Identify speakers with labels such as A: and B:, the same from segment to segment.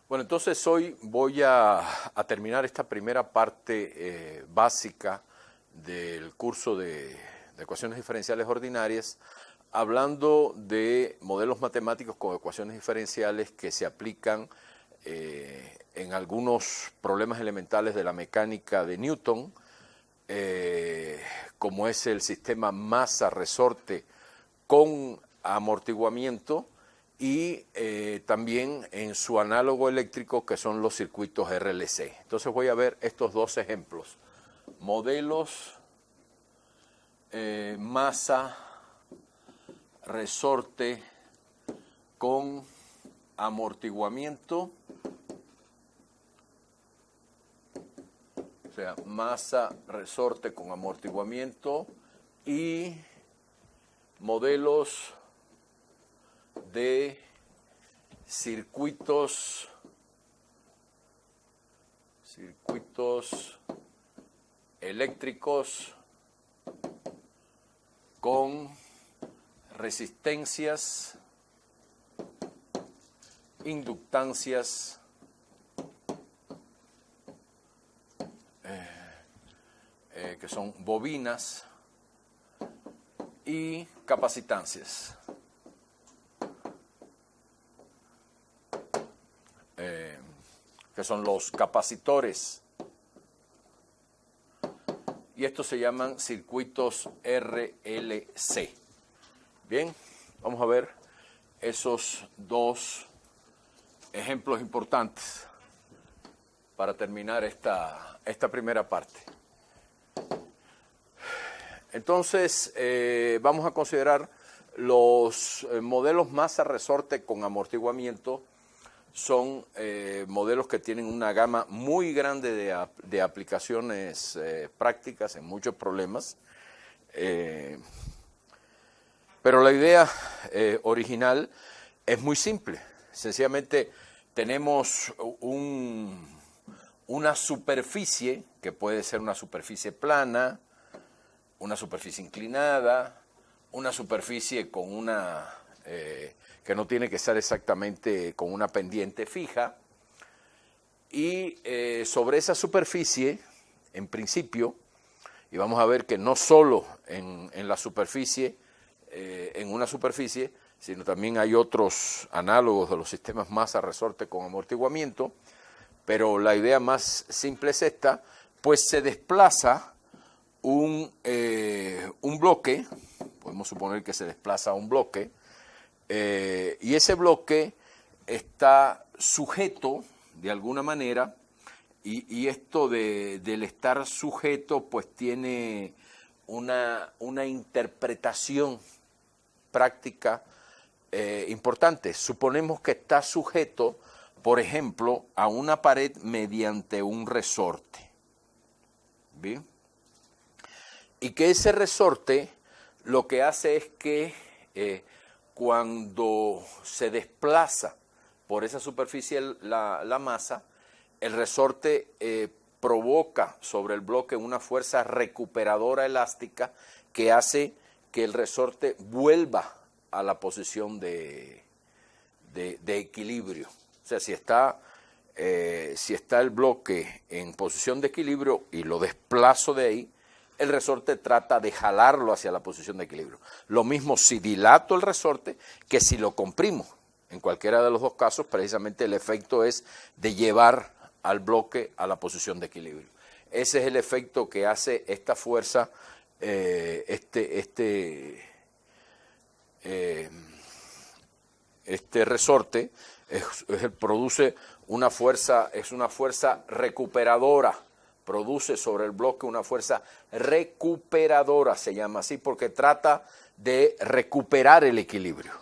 A: Bueno, entonces hoy voy a terminar esta primera parte básica del curso de ecuaciones diferenciales ordinarias, hablando de modelos matemáticos con ecuaciones diferenciales que se aplican en algunos problemas elementales de la mecánica de Newton, como es el sistema masa-resorte con amortiguamiento, y también en su análogo eléctrico, que son los circuitos RLC. Entonces voy a ver estos dos ejemplos. Modelos masa resorte con amortiguamiento, o sea, masa resorte con amortiguamiento, y modelos de circuitos eléctricos con resistencias, inductancias que son bobinas, y capacitancias. Que son los capacitores, y estos se llaman circuitos RLC. Bien, vamos a ver esos dos ejemplos importantes para terminar esta primera parte. Entonces, vamos a considerar los modelos masa-resorte con amortiguamiento. Son modelos que tienen una gama muy grande de aplicaciones prácticas en muchos problemas. Pero la idea original es muy simple. Sencillamente tenemos una superficie, que puede ser una superficie plana, una superficie inclinada, una superficie con una... que no tiene que ser exactamente con una pendiente fija, y sobre esa superficie, en principio, y vamos a ver que no solo en la superficie, en una superficie, sino también hay otros análogos de los sistemas masa-resorte con amortiguamiento, pero la idea más simple es esta, pues se desplaza un bloque, podemos suponer que se desplaza un bloque, y ese bloque está sujeto de alguna manera, y esto del estar sujeto pues tiene una interpretación práctica importante. Suponemos que está sujeto, por ejemplo, a una pared mediante un resorte. ¿Bien? Y que ese resorte lo que hace es que cuando se desplaza por esa superficie la masa, el resorte provoca sobre el bloque una fuerza recuperadora elástica que hace que el resorte vuelva a la posición de equilibrio. O sea, si está el bloque en posición de equilibrio y lo desplazo de ahí, el resorte trata de jalarlo hacia la posición de equilibrio. Lo mismo si dilato el resorte que si lo comprimo. En cualquiera de los dos casos, precisamente el efecto es de llevar al bloque a la posición de equilibrio. Ese es el efecto que hace esta fuerza, este resorte, produce una fuerza, es una fuerza recuperadora. Produce sobre el bloque una fuerza recuperadora, se llama así, porque trata de recuperar el equilibrio.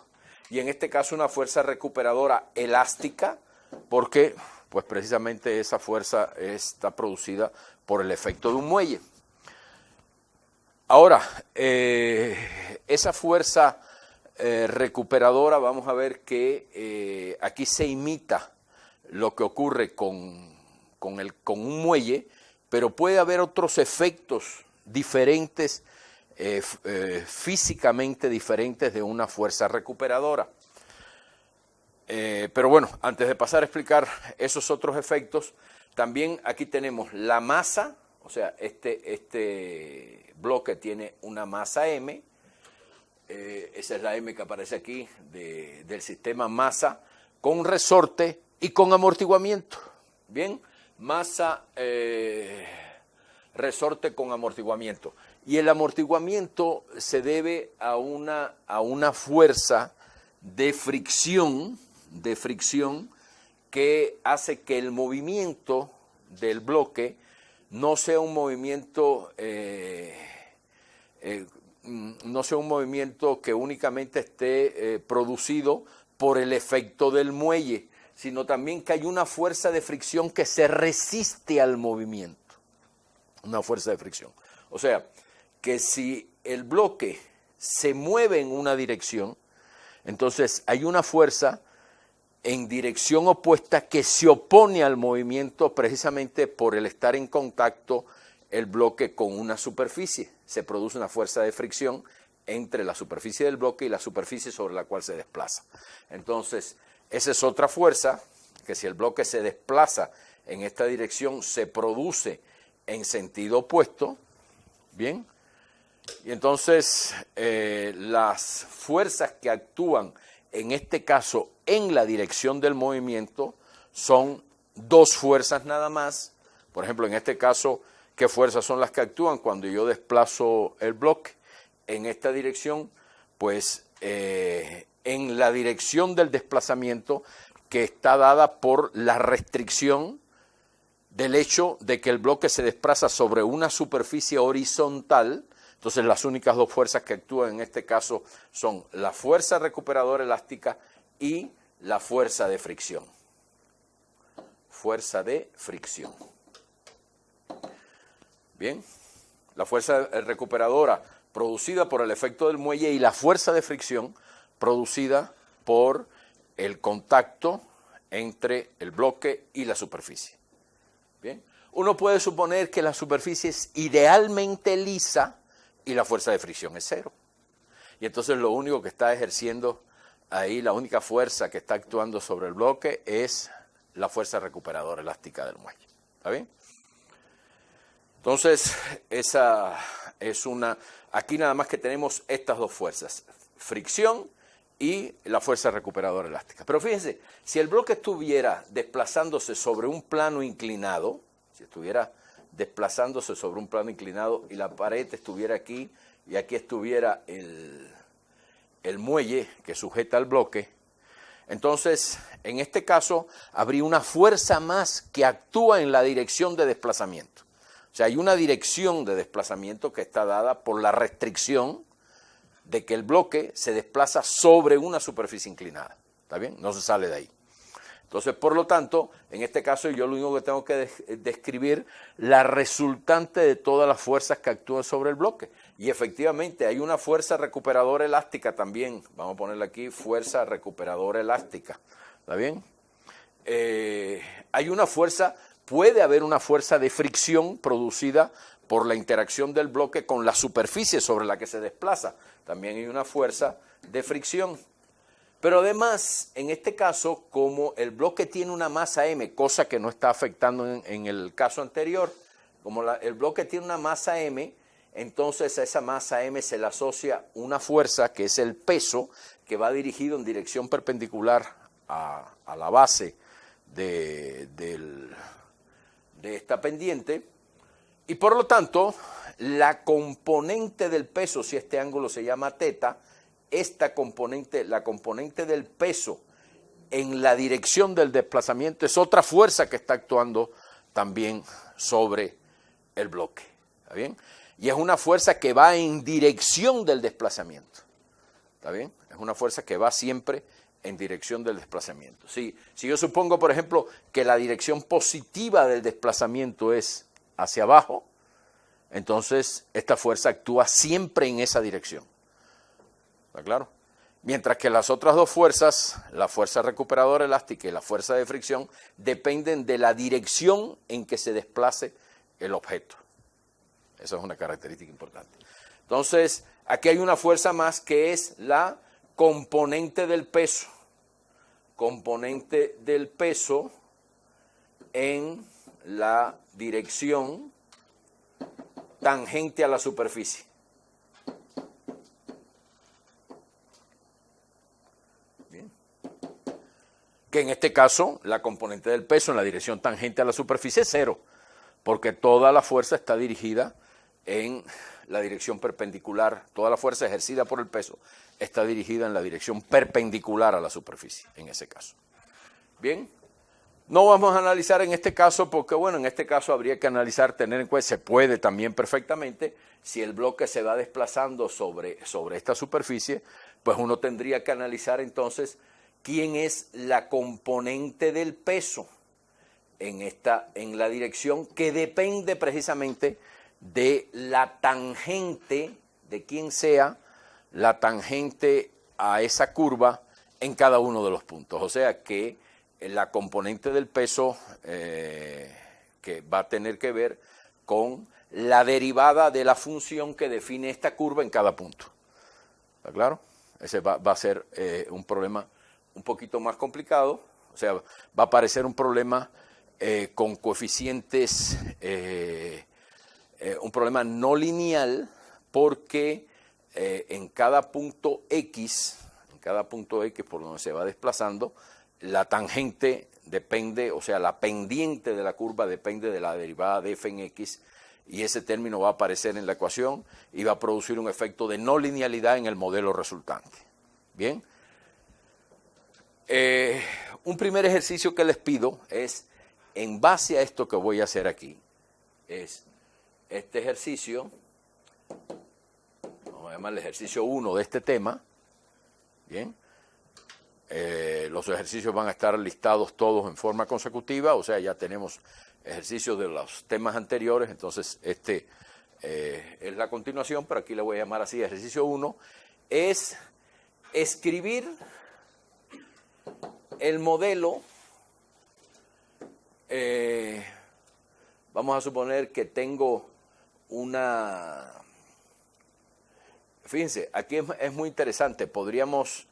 A: Y en este caso una fuerza recuperadora elástica, porque pues precisamente esa fuerza está producida por el efecto de un muelle. Ahora, esa fuerza recuperadora, vamos a ver que aquí se imita lo que ocurre con un muelle, pero puede haber otros efectos diferentes, físicamente diferentes de una fuerza recuperadora. Pero bueno, antes de pasar a explicar esos otros efectos, también aquí tenemos la masa, o sea, este bloque tiene una masa M, esa es la M que aparece aquí del sistema masa, con resorte y con amortiguamiento. Bien, masa, resorte con amortiguamiento. Y el amortiguamiento se debe a una fuerza de fricción que hace que el movimiento del bloque no sea un movimiento que únicamente esté producido por el efecto del muelle, sino también que hay una fuerza de fricción que se resiste al movimiento. Una fuerza de fricción. O sea, que si el bloque se mueve en una dirección, entonces hay una fuerza en dirección opuesta que se opone al movimiento precisamente por el estar en contacto el bloque con una superficie. Se produce una fuerza de fricción entre la superficie del bloque y la superficie sobre la cual se desplaza. Entonces, esa es otra fuerza que si el bloque se desplaza en esta dirección se produce en sentido opuesto. Bien. Y entonces las fuerzas que actúan en este caso en la dirección del movimiento son dos fuerzas nada más. Por ejemplo, en este caso, ¿qué fuerzas son las que actúan cuando yo desplazo el bloque en esta dirección? Pues en la dirección del desplazamiento que está dada por la restricción del hecho de que el bloque se desplaza sobre una superficie horizontal. Entonces las únicas dos fuerzas que actúan en este caso son la fuerza recuperadora elástica y la fuerza de fricción. Fuerza de fricción. Bien, la fuerza recuperadora producida por el efecto del muelle y la fuerza de fricción producida por el contacto entre el bloque y la superficie. Bien, uno puede suponer que la superficie es idealmente lisa y la fuerza de fricción es cero. Y entonces lo único que está ejerciendo ahí, la única fuerza que está actuando sobre el bloque es la fuerza recuperadora elástica del muelle. ¿Está bien? Entonces, esa es aquí nada más que tenemos estas dos fuerzas, fricción y la fuerza recuperadora elástica. Pero fíjense, si el bloque estuviera desplazándose sobre un plano inclinado, y la pared estuviera aquí y aquí estuviera el muelle que sujeta el bloque, entonces en este caso habría una fuerza más que actúa en la dirección de desplazamiento. O sea, hay una dirección de desplazamiento que está dada por la restricción de que el bloque se desplaza sobre una superficie inclinada. ¿Está bien? No se sale de ahí. Entonces, por lo tanto, en este caso yo lo único que tengo que describir la resultante de todas las fuerzas que actúan sobre el bloque. Y efectivamente hay una fuerza recuperadora elástica también. Vamos a ponerle aquí fuerza recuperadora elástica. ¿Está bien? Puede haber una fuerza de fricción producida por la interacción del bloque con la superficie sobre la que se desplaza. También hay una fuerza de fricción. Pero además, en este caso, como el bloque tiene una masa M, cosa que no está afectando en el caso anterior, como el bloque tiene una masa M, entonces a esa masa M se le asocia una fuerza que es el peso, que va dirigido en dirección perpendicular a la base de esta pendiente, y por lo tanto, la componente del peso, si este ángulo se llama teta, la componente del peso en la dirección del desplazamiento es otra fuerza que está actuando también sobre el bloque. ¿Está bien? Y es una fuerza que va en dirección del desplazamiento. ¿Está bien? Es una fuerza que va siempre en dirección del desplazamiento. Si yo supongo, por ejemplo, que la dirección positiva del desplazamiento es hacia abajo, entonces esta fuerza actúa siempre en esa dirección. ¿Está claro? Mientras que las otras dos fuerzas, la fuerza recuperadora elástica y la fuerza de fricción, dependen de la dirección en que se desplace el objeto. Esa es una característica importante. Entonces, aquí hay una fuerza más que es la componente del peso. componente del peso en la dirección tangente a la superficie. Bien. Que en este caso la componente del peso en la dirección tangente a la superficie es 0, porque toda la fuerza está dirigida en la dirección perpendicular, toda la fuerza ejercida por el peso está dirigida en la dirección perpendicular a la superficie, en ese caso. Bien, no vamos a analizar en este caso porque, bueno, en este caso habría que analizar, tener en cuenta, se puede también perfectamente, si el bloque se va desplazando sobre esta superficie, pues uno tendría que analizar entonces quién es la componente del peso en la dirección que depende precisamente de la tangente, de quién sea la tangente a esa curva en cada uno de los puntos. O sea que la componente del peso que va a tener que ver con la derivada de la función que define esta curva en cada punto. ¿Está claro? Ese va a ser un problema un poquito más complicado, o sea, va a aparecer un problema con coeficientes, un problema no lineal, porque en cada punto X por donde se va desplazando, la tangente depende, o sea, la pendiente de la curva depende de la derivada de f en x, y ese término va a aparecer en la ecuación y va a producir un efecto de no linealidad en el modelo resultante. Bien. Un primer ejercicio que les pido es, en base a esto que voy a hacer aquí, es este ejercicio, vamos a llamarle ejercicio 1 de este tema. Bien. Los ejercicios van a estar listados todos en forma consecutiva, o sea, ya tenemos ejercicios de los temas anteriores, entonces este es la continuación, pero aquí le voy a llamar así, ejercicio 1, es escribir el modelo. Vamos a suponer que tengo una... Fíjense, aquí es muy interesante, podríamos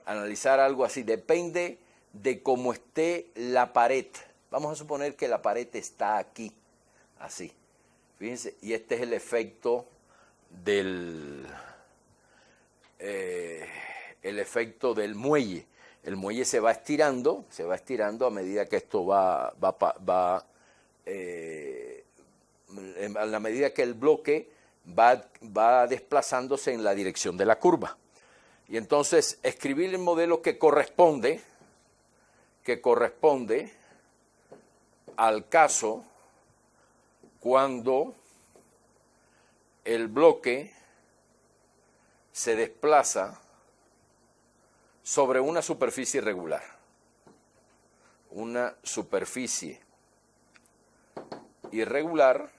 A: analizar algo así, depende de cómo esté la pared. Vamos a suponer que la pared está aquí, así. Fíjense, y este es el efecto del muelle. El muelle se va estirando a medida que esto a la medida que el bloque va desplazándose en la dirección de la curva. Y entonces escribir el modelo que corresponde al caso cuando el bloque se desplaza sobre una superficie irregular. Una superficie irregular,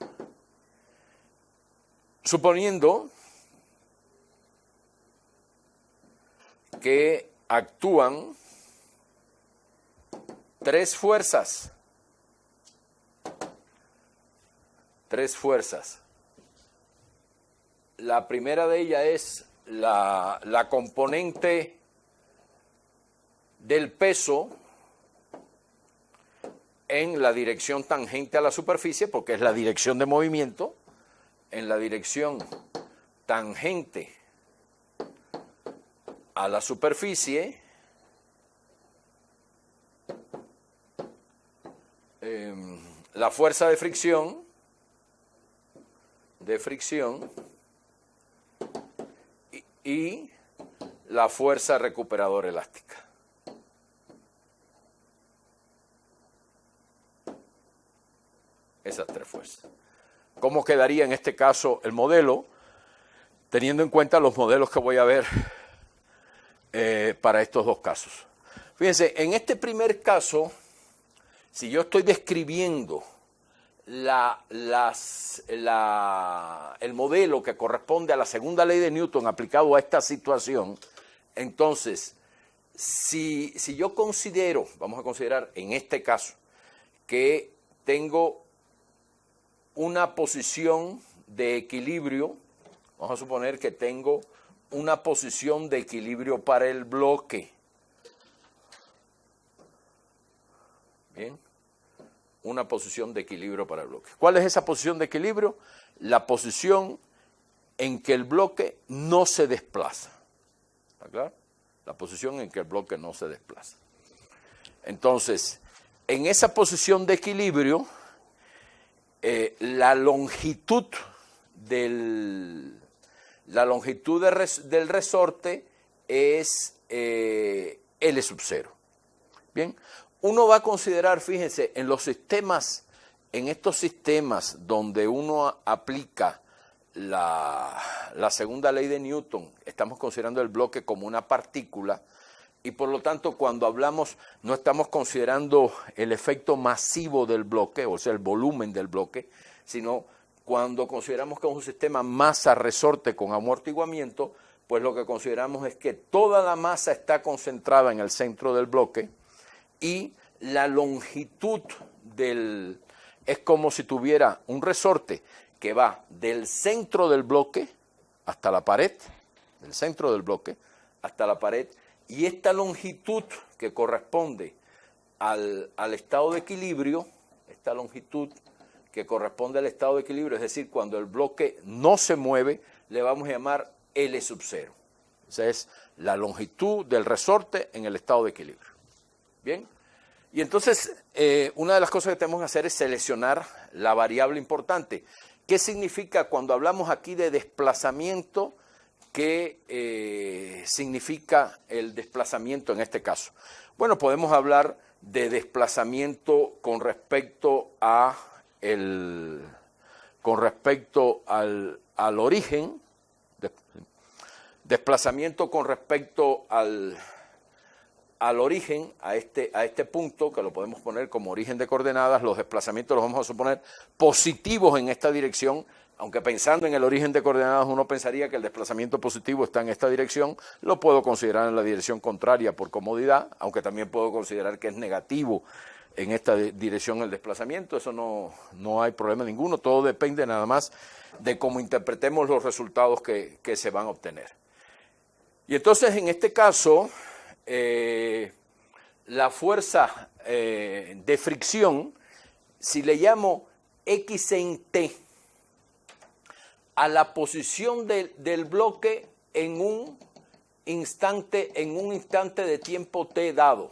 A: suponiendo que actúan tres fuerzas. La primera de ellas es la componente del peso en la dirección tangente a la superficie, porque es la dirección de movimiento, en la dirección tangente a la superficie, la fuerza de fricción y la fuerza recuperadora elástica. Esas tres fuerzas. ¿Cómo quedaría en este caso el modelo? Teniendo en cuenta los modelos que voy a ver para estos dos casos. Fíjense, en este primer caso, si yo estoy describiendo el modelo que corresponde a la segunda ley de Newton aplicado a esta situación, entonces, si yo considero, vamos a considerar en este caso, que tengo una posición de equilibrio, vamos a suponer que tengo una posición de equilibrio para el bloque. Bien, una posición de equilibrio para el bloque. ¿Cuál es esa posición de equilibrio? La posición en que el bloque no se desplaza. ¿Está claro? La posición en que el bloque no se desplaza. Entonces, en esa posición de equilibrio, la longitud del resorte es L sub 0. Bien, uno va a considerar, fíjense, en estos sistemas donde uno aplica la segunda ley de Newton, estamos considerando el bloque como una partícula, y por lo tanto cuando hablamos no estamos considerando el efecto masivo del bloque, o sea el volumen del bloque, sino cuando consideramos que es un sistema masa-resorte con amortiguamiento, pues lo que consideramos es que toda la masa está concentrada en el centro del bloque y la longitud es como si tuviera un resorte que va del centro del bloque hasta la pared, del centro del bloque hasta la pared, y esta longitud que corresponde al estado de equilibrio, esta longitud que corresponde al estado de equilibrio, es decir, cuando el bloque no se mueve, le vamos a llamar L sub 0. Esa es la longitud del resorte en el estado de equilibrio. Bien, y entonces una de las cosas que tenemos que hacer es seleccionar la variable importante. ¿Qué significa cuando hablamos aquí de desplazamiento? ¿Qué significa el desplazamiento en este caso? Bueno, podemos hablar de desplazamiento con respecto al origen, desplazamiento con respecto al origen, a este punto, que lo podemos poner como origen de coordenadas. Los desplazamientos los vamos a suponer positivos en esta dirección, aunque pensando en el origen de coordenadas uno pensaría que el desplazamiento positivo está en esta dirección, lo puedo considerar en la dirección contraria por comodidad, aunque también puedo considerar que es negativo en esta dirección el desplazamiento. Eso no hay problema ninguno, todo depende nada más de cómo interpretemos los resultados que se van a obtener. Y entonces en este caso, la fuerza de fricción, si le llamo X en T a la posición del bloque en un instante de tiempo T dado,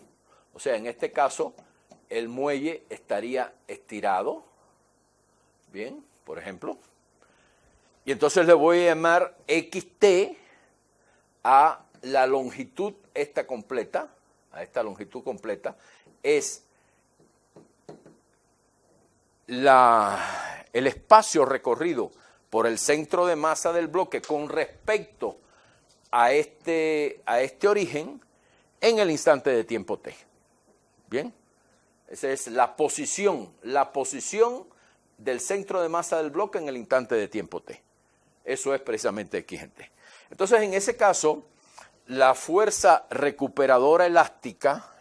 A: o sea, en este caso el muelle estaría estirado, bien, por ejemplo, y entonces le voy a llamar XT a la longitud esta completa, a esta longitud completa, es el espacio recorrido por el centro de masa del bloque con respecto a este origen en el instante de tiempo T. Bien, esa es la posición del centro de masa del bloque en el instante de tiempo T. Eso es precisamente X en T. Entonces, en ese caso, la fuerza recuperadora elástica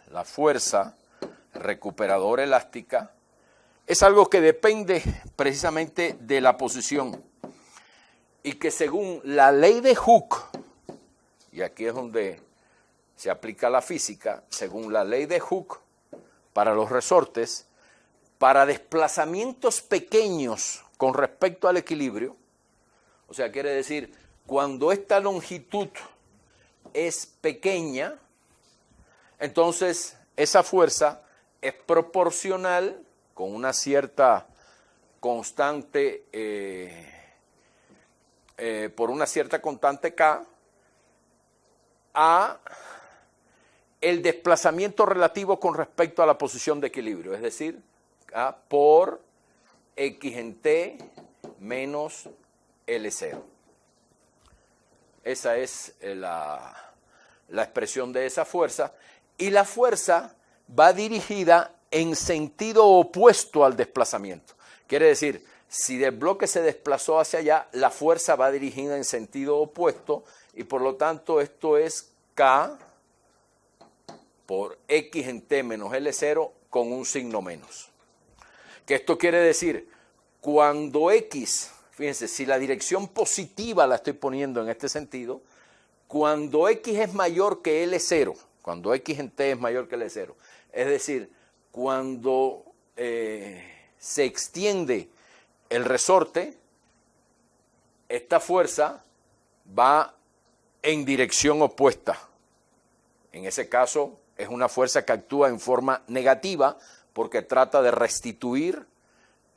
A: es algo que depende precisamente de la posición y que según la ley de Hooke, y aquí es donde se aplica la física, según la ley de Hooke, para los resortes, para desplazamientos pequeños con respecto al equilibrio, o sea, quiere decir, cuando esta longitud es pequeña, entonces esa fuerza es proporcional con una cierta constante, por una cierta constante K, a el desplazamiento relativo con respecto a la posición de equilibrio, es decir, K por X en T menos L0. Esa es la expresión de esa fuerza, y la fuerza va dirigida en sentido opuesto al desplazamiento. Quiere decir, si el bloque se desplazó hacia allá, la fuerza va dirigida en sentido opuesto, y por lo tanto esto es K por X en T menos L0 con un signo menos. ¿Qué esto quiere decir? Cuando X, fíjense, si la dirección positiva la estoy poniendo en este sentido, cuando X es mayor que L0, cuando X en T es mayor que L0, es decir, cuando se extiende el resorte, esta fuerza va en dirección opuesta. En ese caso es una fuerza que actúa en forma negativa porque trata de restituir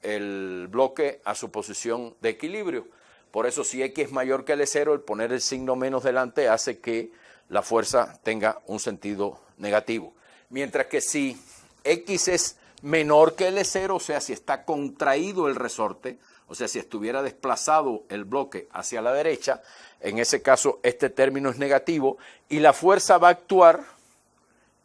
A: el bloque a su posición de equilibrio. Por eso si X es mayor que L0, el poner el signo menos delante hace que la fuerza tenga un sentido negativo. Mientras que si X es menor que L0, o sea, si está contraído el resorte, o sea, si estuviera desplazado el bloque hacia la derecha, en ese caso este término es negativo y la fuerza va a actuar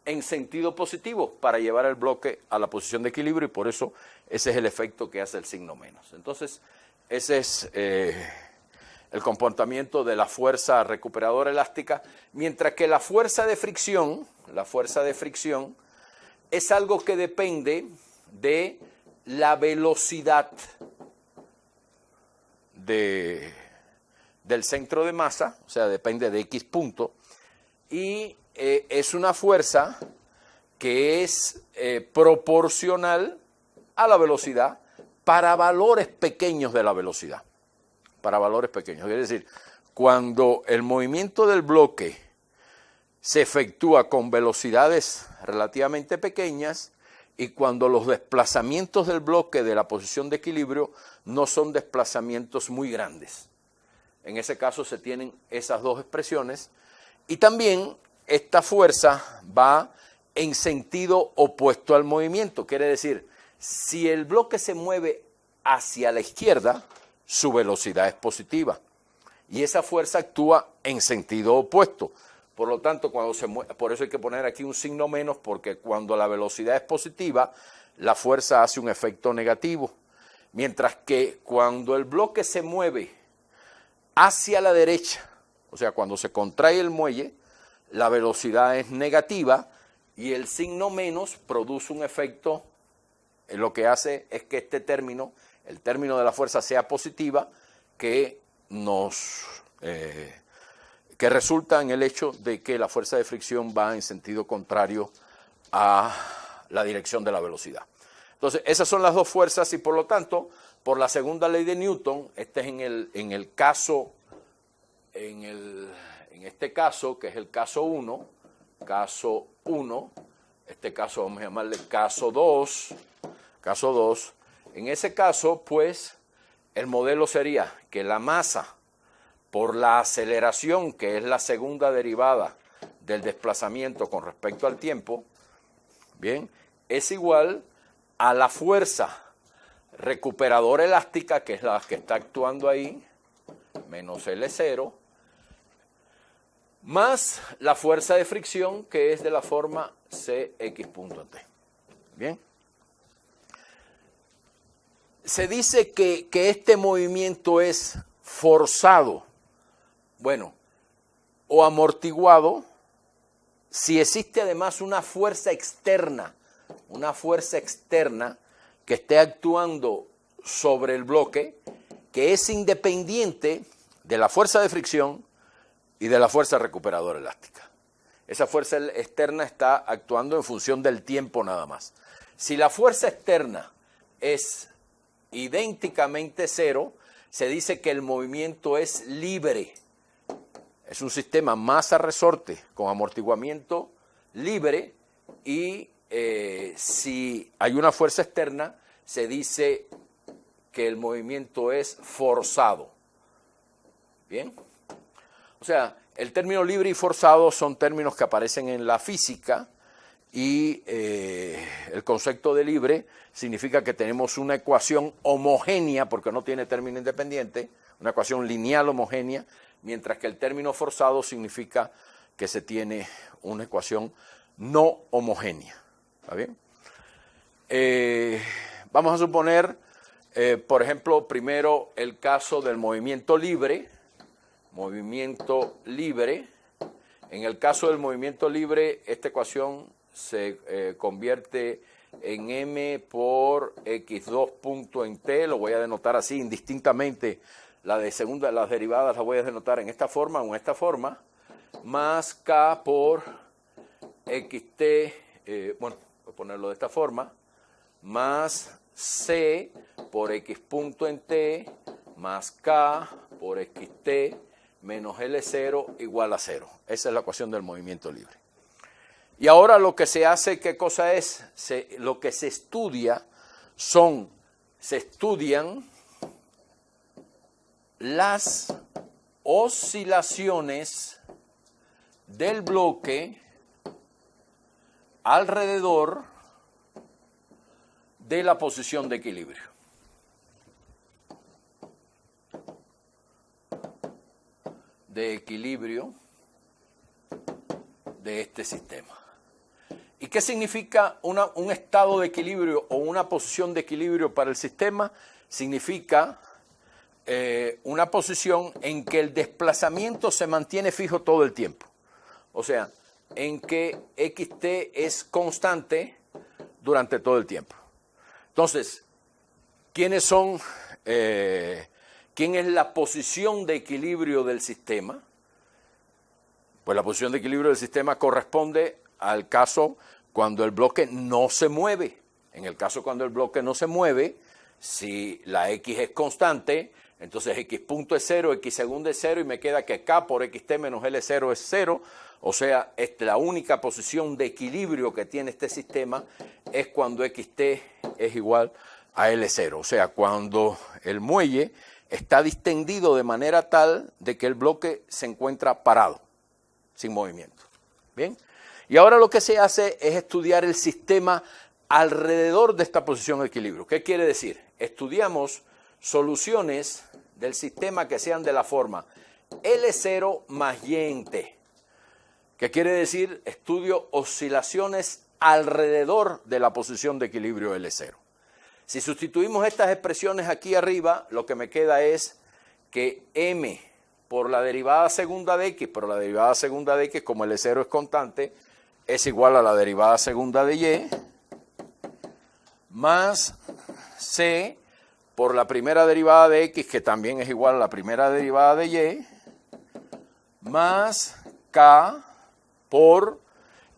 A: en sentido positivo para llevar el bloque a la posición de equilibrio y por eso ese es el efecto que hace el signo menos. Entonces, ese es el comportamiento de la fuerza recuperadora elástica, mientras que la fuerza de fricción es algo que depende de la velocidad del centro de masa, o sea, depende de X punto, y es una fuerza que es proporcional a la velocidad para valores pequeños de la velocidad. Para valores pequeños. Es decir, cuando el movimiento del bloque se efectúa con velocidades relativamente pequeñas y cuando los desplazamientos del bloque de la posición de equilibrio no son desplazamientos muy grandes. En ese caso se tienen esas dos expresiones y también esta fuerza va en sentido opuesto al movimiento. Quiere decir, si el bloque se mueve hacia la izquierda, su velocidad es positiva y esa fuerza actúa en sentido opuesto. Por lo tanto, cuando se mueve, por eso hay que poner aquí un signo menos, porque cuando la velocidad es positiva, la fuerza hace un efecto negativo. Mientras que cuando el bloque se mueve hacia la derecha, o sea, cuando se contrae el muelle, la velocidad es negativa y el signo menos produce un efecto, lo que hace es que este término, el término de la fuerza sea positiva, que que resulta en el hecho de que la fuerza de fricción va en sentido contrario a la dirección de la velocidad. Entonces, esas son las dos fuerzas y por lo tanto, por la segunda ley de Newton, este es en este caso, que es el caso 1, este caso vamos a llamarle caso 2, en ese caso, pues, el modelo sería que la masa, por la aceleración, que es la segunda derivada del desplazamiento con respecto al tiempo, bien, es igual a la fuerza recuperadora elástica, que es la que está actuando ahí, menos L0, más la fuerza de fricción, que es de la forma Cx punto T. Bien. Se dice que este movimiento es forzado, bueno, o amortiguado, si existe además una fuerza externa que esté actuando sobre el bloque, que es independiente de la fuerza de fricción y de la fuerza recuperadora elástica. Esa fuerza externa está actuando en función del tiempo nada más. Si la fuerza externa es idénticamente cero, se dice que el movimiento es libre. Es un sistema masa-resorte con amortiguamiento libre y si hay una fuerza externa, se dice que el movimiento es forzado. ¿Bien? O sea, el término libre y forzado son términos que aparecen en la física y el concepto de libre significa que tenemos una ecuación homogénea, porque no tiene término independiente, una ecuación lineal homogénea, mientras que el término forzado significa que se tiene una ecuación no homogénea. ¿Está bien? Vamos a suponer, por ejemplo, primero el caso del movimiento libre. En el caso del movimiento libre, esta ecuación se convierte en m por x2 punto en t, lo voy a denotar así indistintamente, las derivadas las voy a denotar en esta forma o en esta forma, más k por xt, bueno, voy a ponerlo de esta forma, más C por X punto en T, más K por XT, menos L0 igual a 0. Esa es la ecuación del movimiento libre. Y ahora lo que se hace, ¿qué cosa es? Lo que se estudia se estudian las oscilaciones del bloque alrededor de la posición de equilibrio. De equilibrio de este sistema. ¿Y qué significa un estado de equilibrio o una posición de equilibrio para el sistema? Significa una posición en que el desplazamiento se mantiene fijo todo el tiempo. O sea, en que XT es constante durante todo el tiempo. Entonces, ¿quién es la posición de equilibrio del sistema? Pues la posición de equilibrio del sistema corresponde al caso cuando el bloque no se mueve. En el caso cuando el bloque no se mueve, si la X es constante, entonces X punto es 0, X segundo es 0 y me queda que K por XT menos L0 es 0. O sea, la única posición de equilibrio que tiene este sistema es cuando XT es igual a L0. O sea, cuando el muelle está distendido de manera tal de que el bloque se encuentra parado, sin movimiento. ¿Bien? Y ahora lo que se hace es estudiar el sistema alrededor de esta posición de equilibrio. ¿Qué quiere decir? Estudiamos soluciones del sistema que sean de la forma L0 más Y en T. ¿Qué quiere decir? Estudio oscilaciones alrededor de la posición de equilibrio L0. Si sustituimos estas expresiones aquí arriba, lo que me queda es que M por la derivada segunda de X, pero la derivada segunda de X, como L0 es constante, es igual a la derivada segunda de Y, más C por la primera derivada de X, que también es igual a la primera derivada de Y, más K por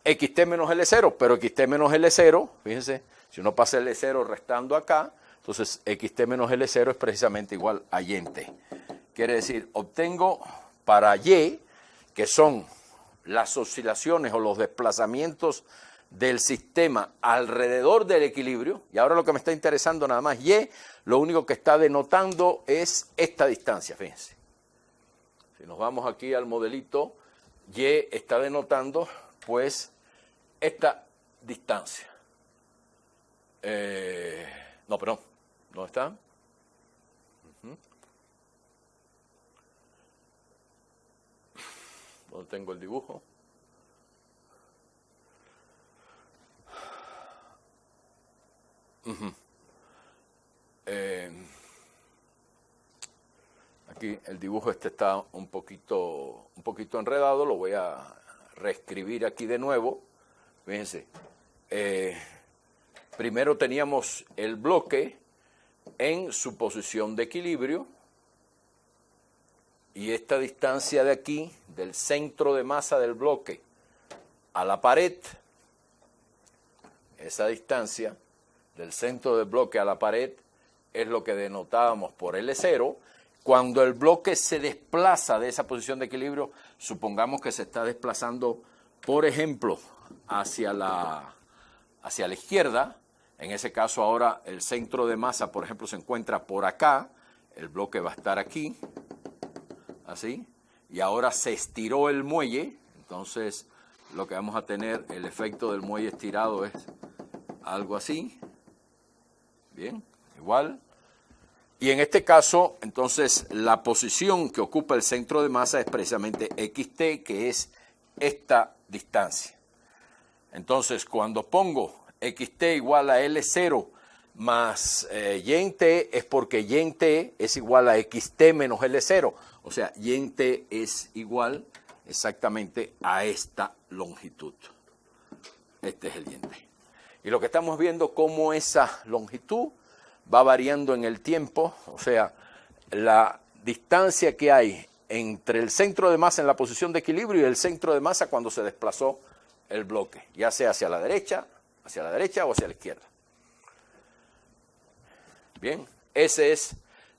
A: XT menos L0, pero XT menos L0, fíjense, si uno pasa L0 restando acá, entonces XT menos L0 es precisamente igual a Y en T. Quiere decir, obtengo para Y, que son las oscilaciones o los desplazamientos del sistema alrededor del equilibrio, y ahora lo que me está interesando nada más, Y, lo único que está denotando es esta distancia, fíjense. Si nos vamos aquí al modelito, Y está denotando, pues, esta distancia. No, perdón, ¿dónde está? ¿Dónde tengo el dibujo? Aquí el dibujo está un poquito enredado, lo voy a reescribir aquí de nuevo. Fíjense, primero teníamos el bloque en su posición de equilibrio y esta distancia de aquí, del centro de masa del bloque a la pared, esa distancia del centro del bloque a la pared es lo que denotábamos por L0. Cuando el bloque se desplaza de esa posición de equilibrio, supongamos que se está desplazando, por ejemplo, hacia la izquierda. En ese caso ahora el centro de masa, por ejemplo, se encuentra por acá. El bloque va a estar aquí, así. Y ahora se estiró el muelle. Entonces lo que vamos a tener, el efecto del muelle estirado es algo así. Bien, igual. Y en este caso, entonces, la posición que ocupa el centro de masa es precisamente XT, que es esta distancia. Entonces, cuando pongo XT igual a L0 más Y en T, es porque Y en T es igual a XT menos L0. O sea, Y en T es igual exactamente a esta longitud. Este es el Y en T. Y lo que estamos viendo cómo esa longitud va variando en el tiempo, o sea, la distancia que hay entre el centro de masa en la posición de equilibrio y el centro de masa cuando se desplazó el bloque, ya sea hacia la derecha, hacia la derecha o hacia la izquierda. Bien, esa es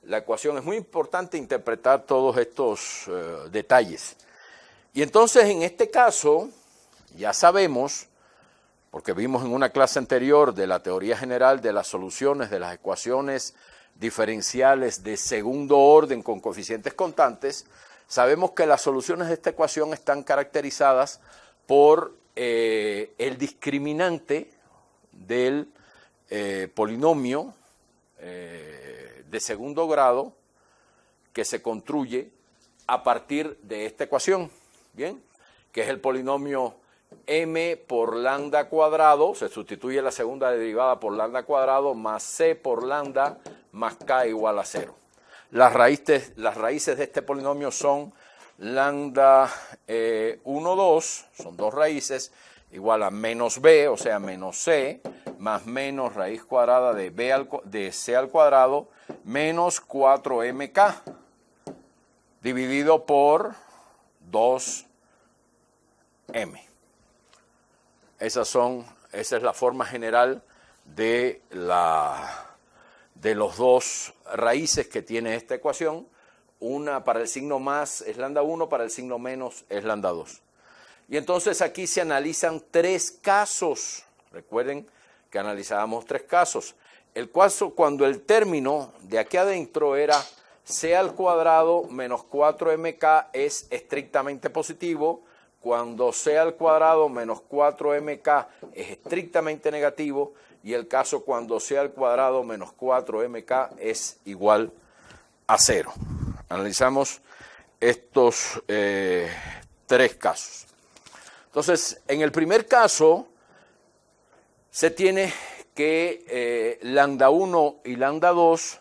A: la ecuación. Es muy importante interpretar todos estos detalles. Y entonces, en este caso, ya sabemos, porque vimos en una clase anterior de la teoría general de las soluciones de las ecuaciones diferenciales de segundo orden con coeficientes constantes, sabemos que las soluciones de esta ecuación están caracterizadas por el discriminante del polinomio de segundo grado que se construye a partir de esta ecuación, ¿bien? Que es el polinomio m por lambda cuadrado, se sustituye la segunda derivada por lambda cuadrado, más c por lambda más k igual a 0. Las raíces de este polinomio son lambda 1, 2, son dos raíces, igual a menos b, o sea, menos c, más menos raíz cuadrada de c al cuadrado, menos 4mk, dividido por 2m. Esa es la forma general de los dos raíces que tiene esta ecuación. Una para el signo más es lambda 1, para el signo menos es lambda 2. Y entonces aquí se analizan tres casos. Recuerden que analizábamos tres casos. El caso cuando el término de aquí adentro era c al cuadrado menos 4mk es estrictamente positivo. Cuando c al cuadrado menos 4mk es estrictamente negativo. Y el caso cuando c al cuadrado menos 4mk es igual a 0. Analizamos estos tres casos. Entonces, en el primer caso, se tiene que lambda 1 y lambda 2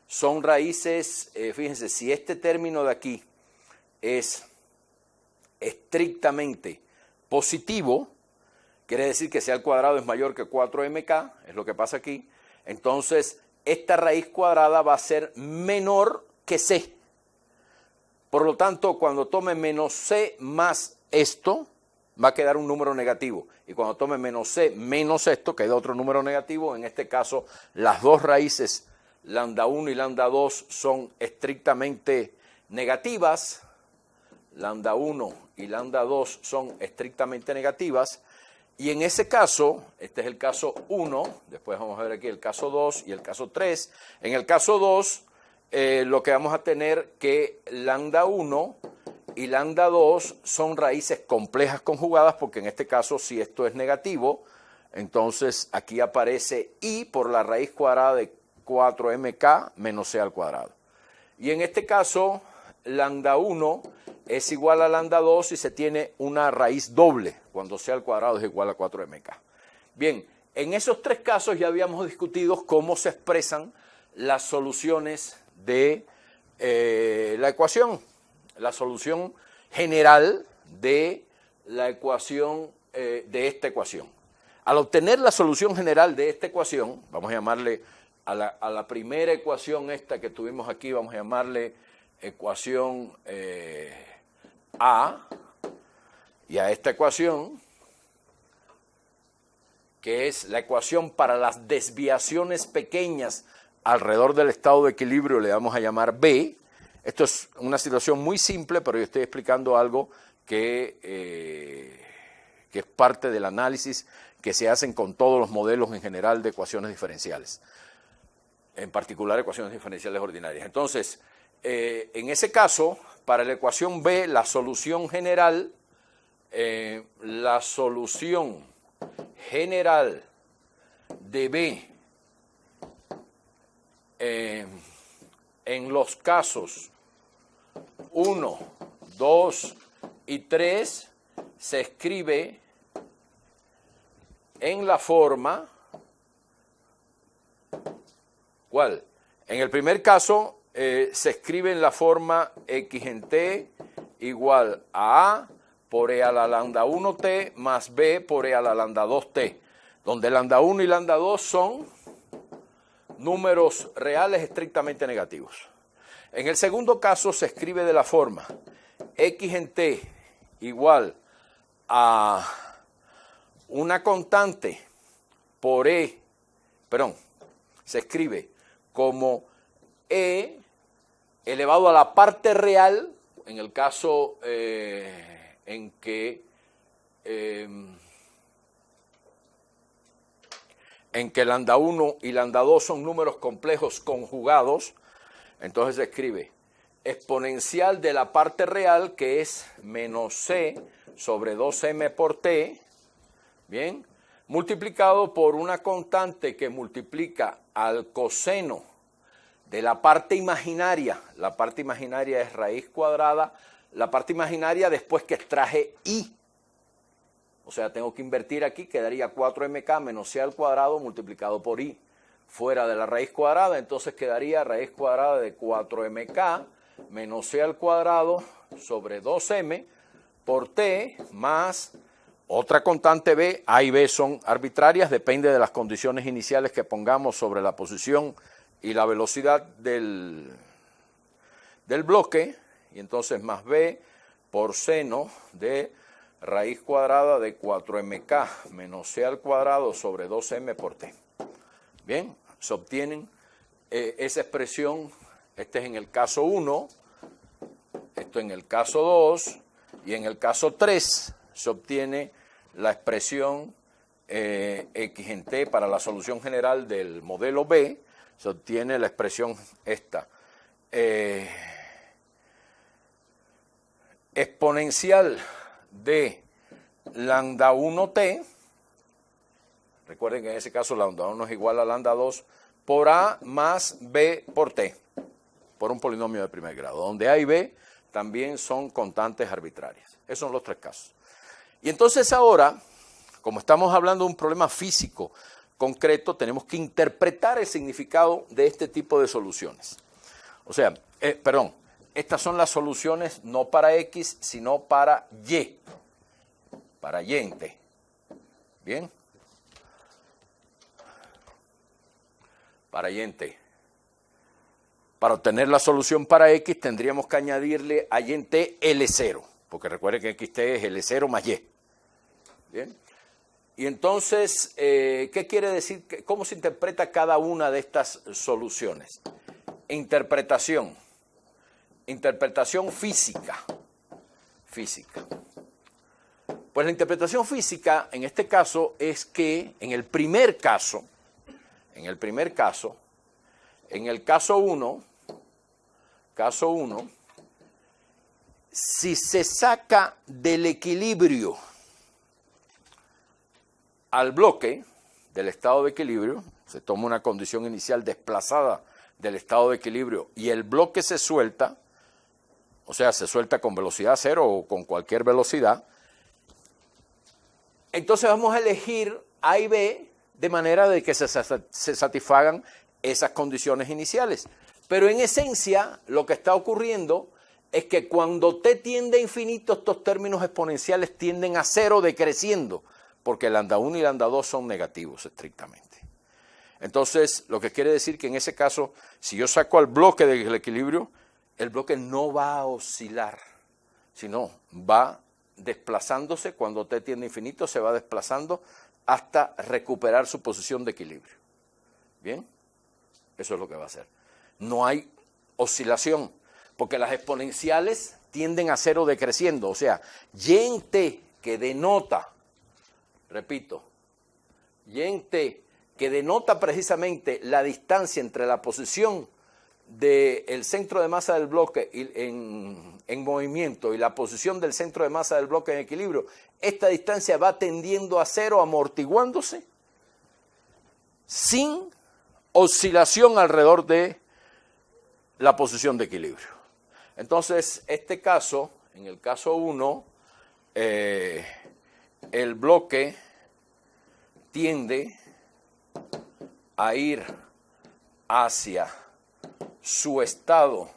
A: son raíces, fíjense, si este término de aquí es estrictamente positivo, quiere decir que c al cuadrado es mayor que 4mk, es lo que pasa aquí, entonces esta raíz cuadrada va a ser menor que c. Por lo tanto, cuando tome menos c más esto, va a quedar un número negativo. Y cuando tome menos c menos esto, queda otro número negativo. En este caso, las dos raíces, lambda 1 y lambda 2, son estrictamente negativas. Lambda 1 y lambda 2 son estrictamente negativas. Y en ese caso, este es el caso 1, después vamos a ver aquí el caso 2 y el caso 3. En el caso 2, lo que vamos a tener que lambda 1 y lambda 2 son raíces complejas conjugadas, porque en este caso, si esto es negativo, entonces aquí aparece i por la raíz cuadrada de 4mk menos c al cuadrado. Y en este caso, lambda 1 es igual a lambda 2 y se tiene una raíz doble, cuando c al cuadrado es igual a 4mk. Bien, en esos tres casos ya habíamos discutido cómo se expresan las soluciones de la ecuación. La solución general de la ecuación, de esta ecuación. Al obtener la solución general de esta ecuación, vamos a llamarle a la primera ecuación esta que tuvimos aquí, vamos a llamarle ecuación A, y a esta ecuación, que es la ecuación para las desviaciones pequeñas alrededor del estado de equilibrio, le vamos a llamar B. Esto es una situación muy simple, pero yo estoy explicando algo que es parte del análisis que se hacen con todos los modelos en general de ecuaciones diferenciales, en particular ecuaciones diferenciales ordinarias. Entonces, en ese caso, para la ecuación B, la solución general de B en los casos 1, 2 y 3 se escribe en la forma, ¿cuál? En el primer caso se escribe en la forma x en t igual a por e a la lambda 1t más b por e a la lambda 2t, donde lambda 1 y lambda 2 son números reales estrictamente negativos. En el segundo caso se escribe de la forma x en t igual a una constante por E, perdón, se escribe como E elevado a la parte real, en el caso en que lambda 1 y lambda 2 son números complejos conjugados, entonces se escribe exponencial de la parte real, que es menos c sobre 2m por t, bien, multiplicado por una constante que multiplica al coseno de la parte imaginaria. La parte imaginaria es raíz cuadrada, la parte imaginaria después que extraje i. O sea, tengo que invertir aquí, quedaría 4mk menos c al cuadrado multiplicado por i. Fuera de la raíz cuadrada, entonces quedaría raíz cuadrada de 4mk menos c al cuadrado sobre 2m por t más otra constante b. A y b son arbitrarias, depende de las condiciones iniciales que pongamos sobre la posición y la velocidad del bloque, y entonces más b por seno de raíz cuadrada de 4mk menos c al cuadrado sobre 2m por t. Bien, se obtienen esa expresión, este es en el caso 1, esto en el caso 2, y en el caso 3 se obtiene la expresión x en t para la solución general del modelo B, se obtiene la expresión esta. Exponencial de lambda 1t, recuerden que en ese caso lambda 1 es igual a lambda 2 por a más b por t, por un polinomio de primer grado, donde a y b también son constantes arbitrarias. Esos son los tres casos. Y entonces ahora, como estamos hablando de un problema físico concreto, tenemos que interpretar el significado de este tipo de soluciones. O sea, estas son las soluciones no para X, sino para Y en T. ¿Bien? Para Y en T. Para obtener la solución para X tendríamos que añadirle a Y en T L0, porque recuerden que XT es L0 más Y. ¿Bien? Y entonces, ¿qué quiere decir? ¿Cómo se interpreta cada una de estas soluciones? Interpretación física. Pues la interpretación física en este caso es que en el caso 1, si se saca del equilibrio al bloque del estado de equilibrio, se toma una condición inicial desplazada del estado de equilibrio y el bloque se suelta, o sea, se suelta con velocidad cero o con cualquier velocidad, entonces vamos a elegir A y B de manera de que se satisfagan esas condiciones iniciales. Pero en esencia, lo que está ocurriendo es que cuando t tiende a infinito, estos términos exponenciales tienden a cero decreciendo, porque lambda 1 y lambda 2 son negativos estrictamente. Entonces, lo que quiere decir que en ese caso, si yo saco al bloque del equilibrio, el bloque no va a oscilar, sino va desplazándose. Cuando t tiende a infinito, se va desplazando hasta recuperar su posición de equilibrio. ¿Bien? Eso es lo que va a hacer. No hay oscilación, porque las exponenciales tienden a cero decreciendo. O sea, y en t, que denota, repito, y en t, que denota precisamente la distancia entre la posición del centro de masa del bloque en movimiento y la posición del centro de masa del bloque en equilibrio, esta distancia va tendiendo a cero, amortiguándose, sin oscilación alrededor de la posición de equilibrio. Entonces, este caso, en el caso 1, el bloque tiende a ir hacia su estado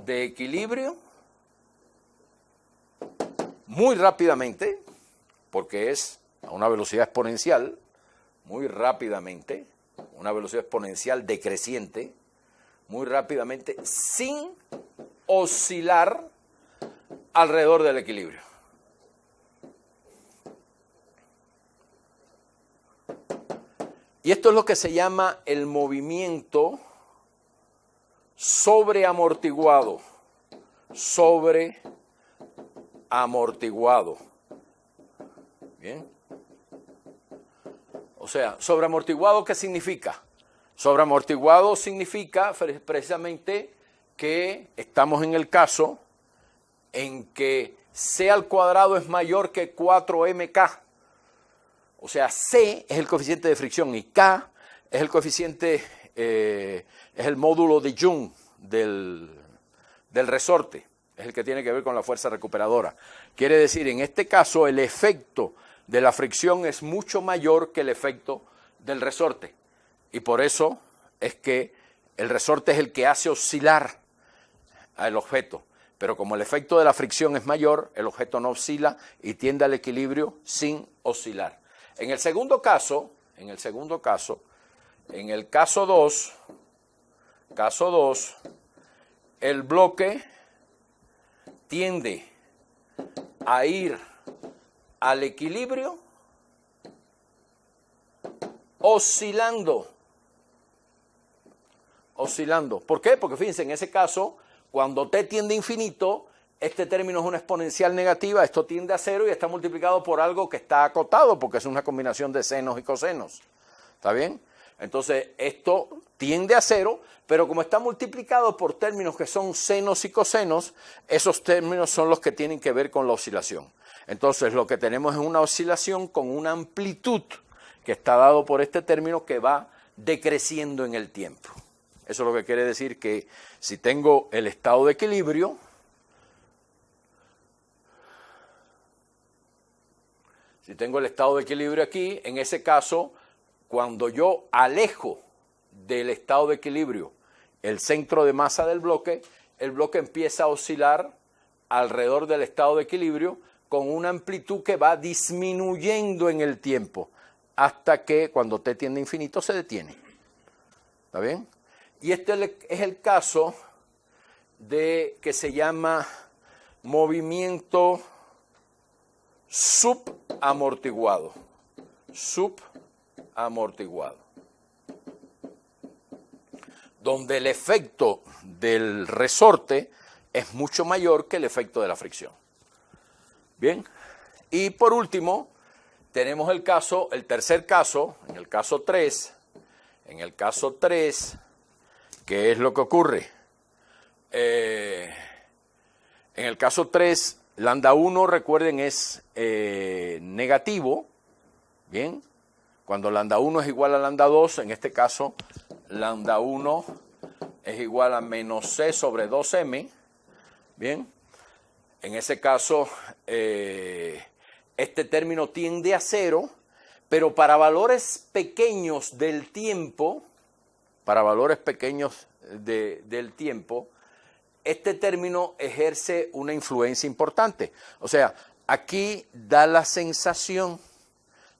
A: de equilibrio muy rápidamente, porque es a una velocidad exponencial, muy rápidamente, una velocidad exponencial decreciente, muy rápidamente, sin oscilar alrededor del equilibrio. Y esto es lo que se llama el movimiento sobreamortiguado. Sobreamortiguado. Bien. O sea, sobreamortiguado, ¿qué significa? Sobreamortiguado significa precisamente que estamos en el caso en que C al cuadrado es mayor que 4mk. O sea, C es el coeficiente de fricción y K es el coeficiente, es el módulo de Young del resorte. Es el que tiene que ver con la fuerza recuperadora. Quiere decir, en este caso, el efecto de la fricción es mucho mayor que el efecto del resorte. Y por eso es que el resorte es el que hace oscilar al objeto. Pero como el efecto de la fricción es mayor, el objeto no oscila y tiende al equilibrio sin oscilar. En el caso 2, el bloque tiende a ir al equilibrio oscilando. ¿Por qué? Porque fíjense, en ese caso, cuando t tiende a infinito, este término es una exponencial negativa, esto tiende a cero y está multiplicado por algo que está acotado, porque es una combinación de senos y cosenos. ¿Está bien? Entonces, esto tiende a cero, pero como está multiplicado por términos que son senos y cosenos, esos términos son los que tienen que ver con la oscilación. Entonces, lo que tenemos es una oscilación con una amplitud que está dado por este término que va decreciendo en el tiempo. Eso es lo que quiere decir que si tengo el estado de equilibrio, aquí, en ese caso, cuando yo alejo del estado de equilibrio el centro de masa del bloque, el bloque empieza a oscilar alrededor del estado de equilibrio con una amplitud que va disminuyendo en el tiempo hasta que cuando t tiende a infinito se detiene. ¿Está bien? Y este es el caso de que se llama movimiento subamortiguado. Donde el efecto del resorte es mucho mayor que el efecto de la fricción. Bien. Y por último, tenemos el tercer caso, en el caso 3. ¿Qué es lo que ocurre? En el caso 3, lambda 1, recuerden, es negativo. Bien. Cuando lambda 1 es igual a lambda 2, en este caso, lambda 1 es igual a menos c sobre 2m. Bien. En ese caso, este término tiende a cero, pero para valores pequeños del tiempo, este término ejerce una influencia importante. O sea, aquí da la sensación,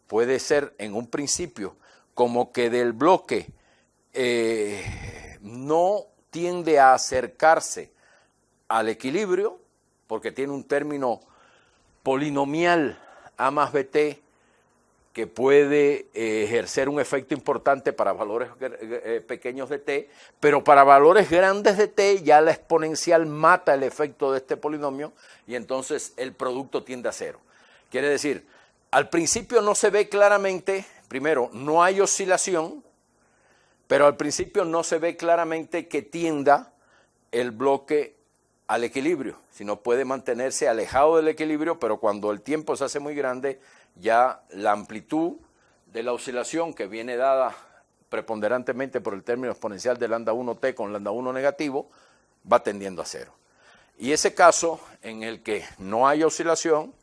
A: puede ser en un principio, como que del bloque no tiende a acercarse al equilibrio, porque tiene un término polinomial A más BT que puede ejercer un efecto importante para valores pequeños de t, pero para valores grandes de t ya la exponencial mata el efecto de este polinomio y entonces el producto tiende a cero. Quiere decir, al principio no se ve claramente, primero, no hay oscilación, pero al principio no se ve claramente que tienda el bloque al equilibrio, sino puede mantenerse alejado del equilibrio, pero cuando el tiempo se hace muy grande, ya la amplitud de la oscilación, que viene dada preponderantemente por el término exponencial de lambda 1t con lambda 1 negativo, va tendiendo a cero. Y ese caso en el que no hay oscilación,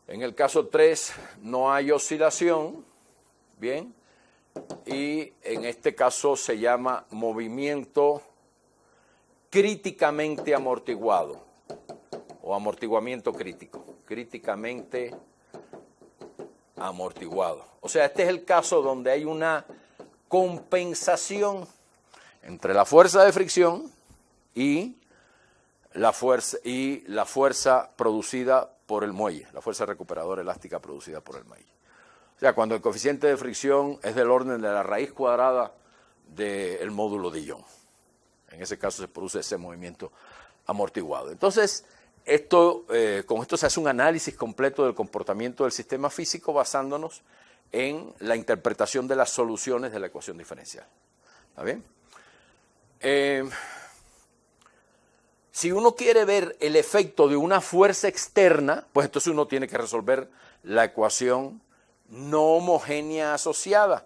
A: en el caso 3 no hay oscilación, bien, y en este caso se llama movimiento críticamente amortiguado o amortiguamiento crítico, críticamente amortiguado. O sea, este es el caso donde hay una compensación entre la fuerza de fricción y la fuerza producida por el muelle, la fuerza recuperadora elástica producida por el muelle. sea, cuando el coeficiente de fricción es del orden de la raíz cuadrada del módulo de Young. En ese caso se produce ese movimiento amortiguado. Entonces, con esto se hace un análisis completo del comportamiento del sistema físico basándonos en la interpretación de las soluciones de la ecuación diferencial. ¿Está bien? Si uno quiere ver el efecto de una fuerza externa, pues entonces uno tiene que resolver la ecuación no homogénea asociada,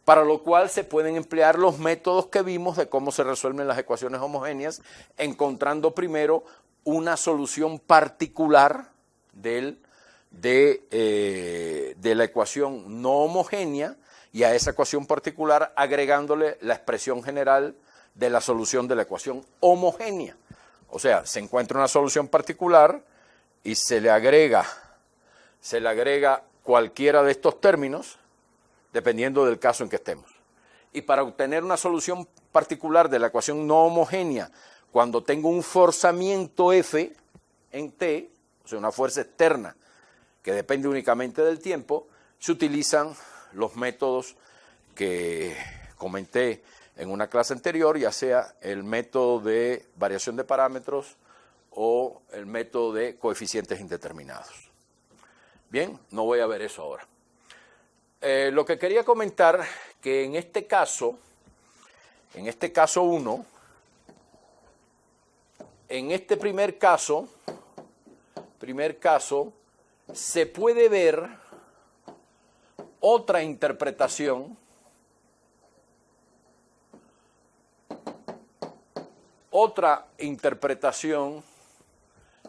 A: para lo cual se pueden emplear los métodos que vimos de cómo se resuelven las ecuaciones homogéneas, encontrando primero una solución particular de la ecuación no homogénea y a esa ecuación particular agregándole la expresión general de la solución de la ecuación homogénea. O sea, se encuentra una solución particular y se le agrega cualquiera de estos términos dependiendo del caso en que estemos. Y para obtener una solución particular de la ecuación no homogénea, cuando tengo un forzamiento F en T, o sea, una fuerza externa que depende únicamente del tiempo, se utilizan los métodos que comenté en una clase anterior, ya sea el método de variación de parámetros o el método de coeficientes indeterminados. Bien, no voy a ver eso ahora. Lo que quería comentar, que en este caso 1, en este primer caso, se puede ver otra interpretación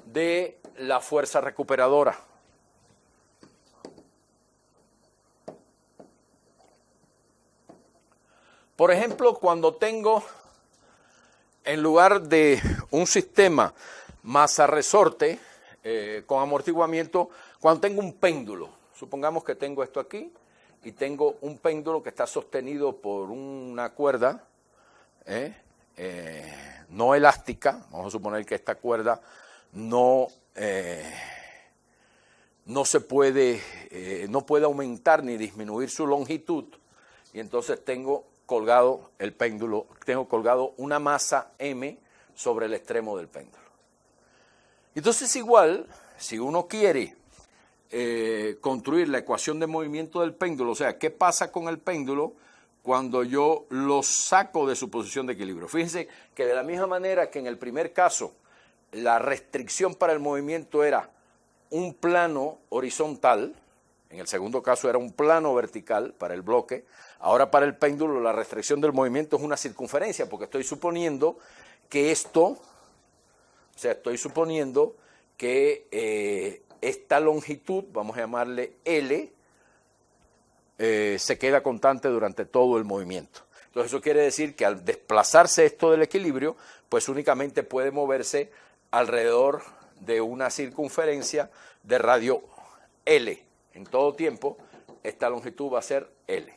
A: de la fuerza recuperadora. Por ejemplo, cuando tengo, en lugar de un sistema masa-resorte con amortiguamiento, cuando tengo un péndulo, supongamos que tengo esto aquí y tengo un péndulo que está sostenido por una cuerda no elástica, vamos a suponer que esta cuerda no puede aumentar ni disminuir su longitud, y entonces tengo colgado el péndulo, tengo colgado una masa M sobre el extremo del péndulo. Entonces igual, si uno quiere construir la ecuación de movimiento del péndulo, o sea, ¿qué pasa con el péndulo cuando yo lo saco de su posición de equilibrio? Fíjense que de la misma manera que en el primer caso la restricción para el movimiento era un plano horizontal, en el segundo caso era un plano vertical para el bloque, ahora para el péndulo la restricción del movimiento es una circunferencia, porque estoy suponiendo que esta longitud, vamos a llamarle L, se queda constante durante todo el movimiento. Entonces eso quiere decir que al desplazarse esto del equilibrio, pues únicamente puede moverse alrededor de una circunferencia de radio L. En todo tiempo, esta longitud va a ser L.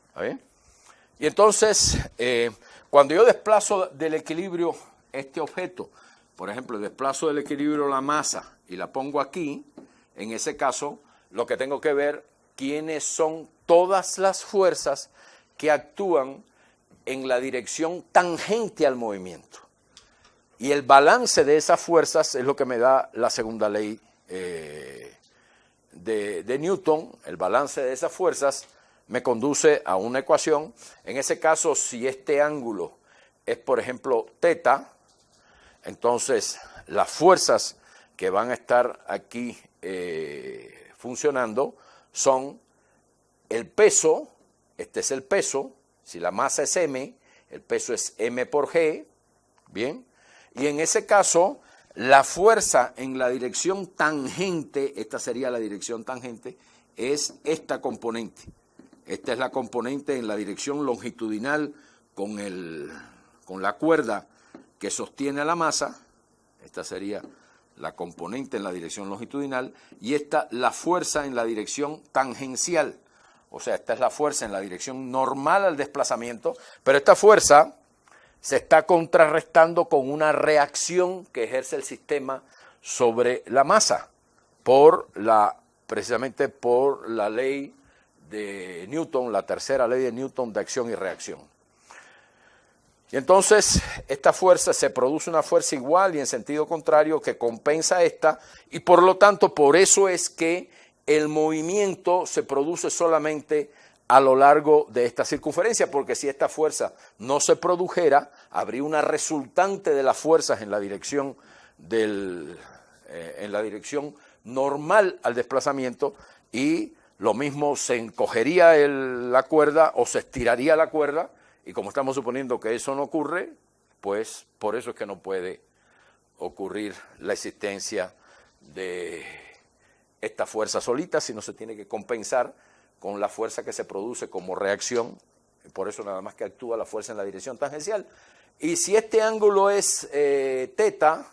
A: ¿Está bien? Y entonces, cuando yo desplazo del equilibrio este objeto, por ejemplo, desplazo del equilibrio la masa y la pongo aquí, en ese caso, lo que tengo que ver quiénes son todas las fuerzas que actúan en la dirección tangente al movimiento. Y el balance de esas fuerzas es lo que me da la segunda ley de Newton. El balance de esas fuerzas me conduce a una ecuación. En ese caso, si este ángulo es, por ejemplo, θ, entonces las fuerzas que van a estar aquí funcionando son el peso, este es el peso, si la masa es m, el peso es m por g, bien, y en ese caso la fuerza en la dirección tangente, esta sería la dirección tangente, es esta componente. Esta es la componente en la dirección longitudinal con la cuerda que sostiene a la masa, esta sería la componente en la dirección longitudinal, y esta la fuerza en la dirección tangencial, o sea, esta es la fuerza en la dirección normal al desplazamiento, pero esta fuerza se está contrarrestando con una reacción que ejerce el sistema sobre la masa, precisamente por la ley de Newton, la tercera ley de Newton de acción y reacción. Y entonces esta fuerza, se produce una fuerza igual y en sentido contrario que compensa esta, y por lo tanto por eso es que el movimiento se produce solamente a lo largo de esta circunferencia, porque si esta fuerza no se produjera, habría una resultante de las fuerzas en la dirección normal al desplazamiento, y lo mismo se encogería la cuerda o se estiraría la cuerda, y como estamos suponiendo que eso no ocurre, pues por eso es que no puede ocurrir la existencia de esta fuerza solita, sino se tiene que compensar con la fuerza que se produce como reacción, por eso nada más que actúa la fuerza en la dirección tangencial. Y si este ángulo es teta,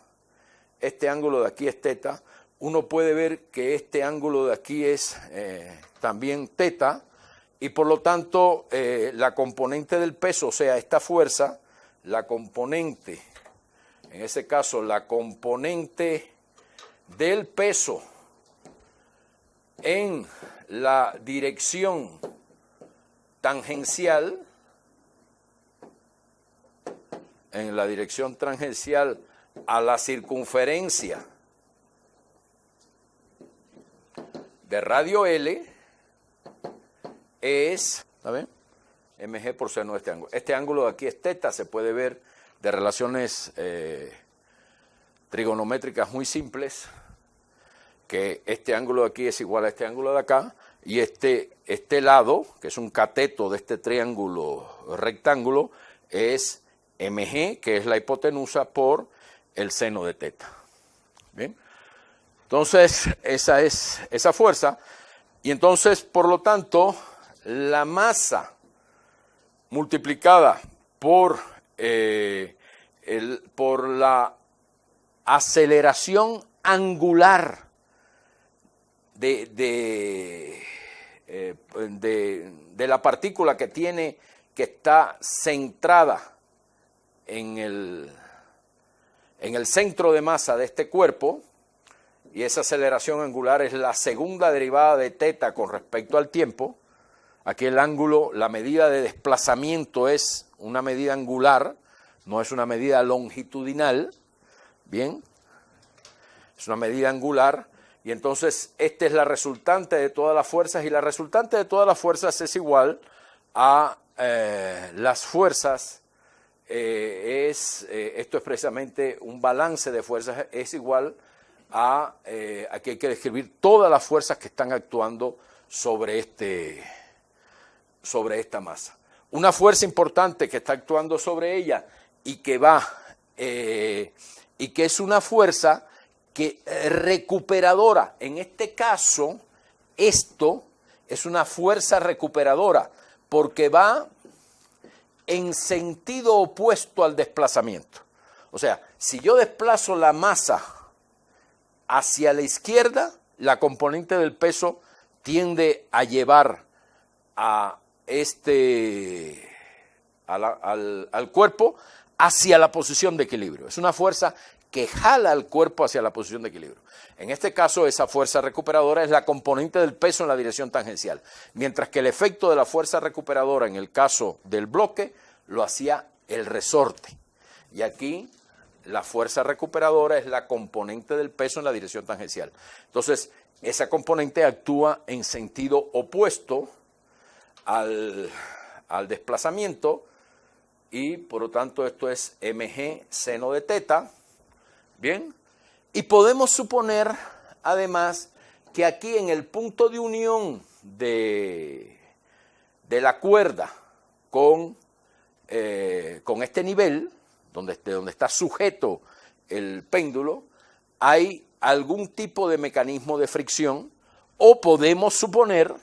A: este ángulo de aquí es teta, uno puede ver que este ángulo de aquí es también teta, y por lo tanto la componente del peso, o sea, esta fuerza, la componente, en ese caso la componente del peso en la dirección tangencial, a la circunferencia de radio L es, ¿saben? mg por seno de este ángulo. Este ángulo de aquí es teta, se puede ver de relaciones trigonométricas muy simples, que este ángulo de aquí es igual a este ángulo de acá, y este lado, que es un cateto de este triángulo rectángulo, es mg, que es la hipotenusa, por el seno de teta. Bien, entonces esa es esa fuerza, y entonces por lo tanto la masa multiplicada por la aceleración angular de la partícula que está centrada en el centro de masa de este cuerpo, y esa aceleración angular es la segunda derivada de teta con respecto al tiempo. Aquí el ángulo, la medida de desplazamiento es una medida angular, no es una medida longitudinal, bien, es una medida angular, y entonces esta es la resultante de todas las fuerzas, y la resultante de todas las fuerzas es igual a las fuerzas, esto es precisamente un balance de fuerzas, es igual a, aquí hay que describir todas las fuerzas que están actuando sobre esta masa. Una fuerza importante que está actuando sobre ella y que es una fuerza recuperadora. En este caso, esto es una fuerza recuperadora porque va en sentido opuesto al desplazamiento. O sea, si yo desplazo la masa hacia la izquierda, la componente del peso tiende a llevar al cuerpo hacia la posición de equilibrio. Es una fuerza que jala al cuerpo hacia la posición de equilibrio. En este caso, esa fuerza recuperadora es la componente del peso en la dirección tangencial, mientras que el efecto de la fuerza recuperadora en el caso del bloque lo hacía el resorte. Y aquí la fuerza recuperadora es la componente del peso en la dirección tangencial. Entonces, esa componente actúa en sentido opuesto al desplazamiento, y por lo tanto esto es mg seno de teta. Bien, y podemos suponer además que aquí en el punto de unión de la cuerda con este nivel, donde está sujeto el péndulo, hay algún tipo de mecanismo de fricción, o podemos suponer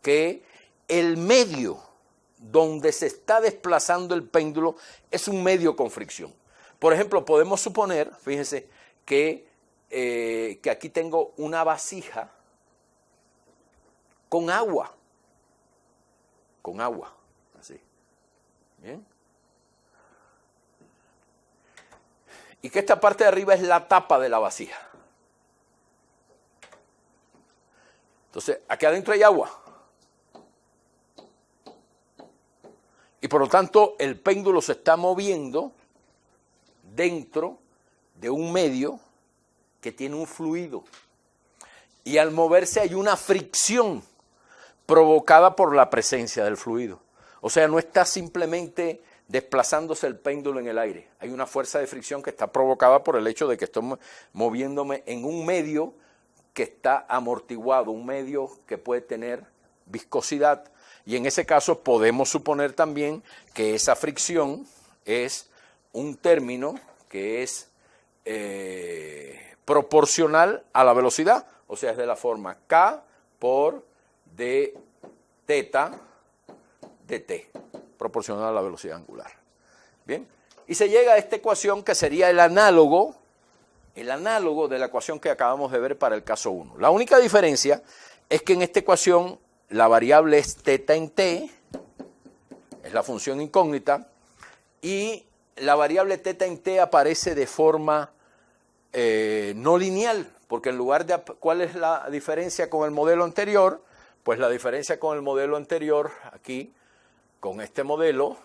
A: que el medio donde se está desplazando el péndulo es un medio con fricción. Por ejemplo, podemos suponer, fíjense, que aquí tengo una vasija con agua, así, ¿bien? Y que esta parte de arriba es la tapa de la vasija. Entonces, aquí adentro hay agua. Y por lo tanto, el péndulo se está moviendo dentro de un medio que tiene un fluido. Y al moverse hay una fricción provocada por la presencia del fluido. O sea, no está simplemente desplazándose el péndulo en el aire. Hay una fuerza de fricción que está provocada por el hecho de que estoy moviéndome en un medio que está amortiguado, un medio que puede tener viscosidad. Y en ese caso podemos suponer también que esa fricción es un término que es proporcional a la velocidad. O sea, es de la forma K por d θ dt, proporcional a la velocidad angular. Bien, y se llega a esta ecuación que sería el análogo de la ecuación que acabamos de ver para el caso 1. La única diferencia es que en esta ecuación la variable es θ en t, es la función incógnita, y la variable θ en t aparece de forma no lineal, porque en lugar de, ¿cuál es la diferencia con el modelo anterior? Pues la diferencia con el modelo anterior, aquí, con este modelo,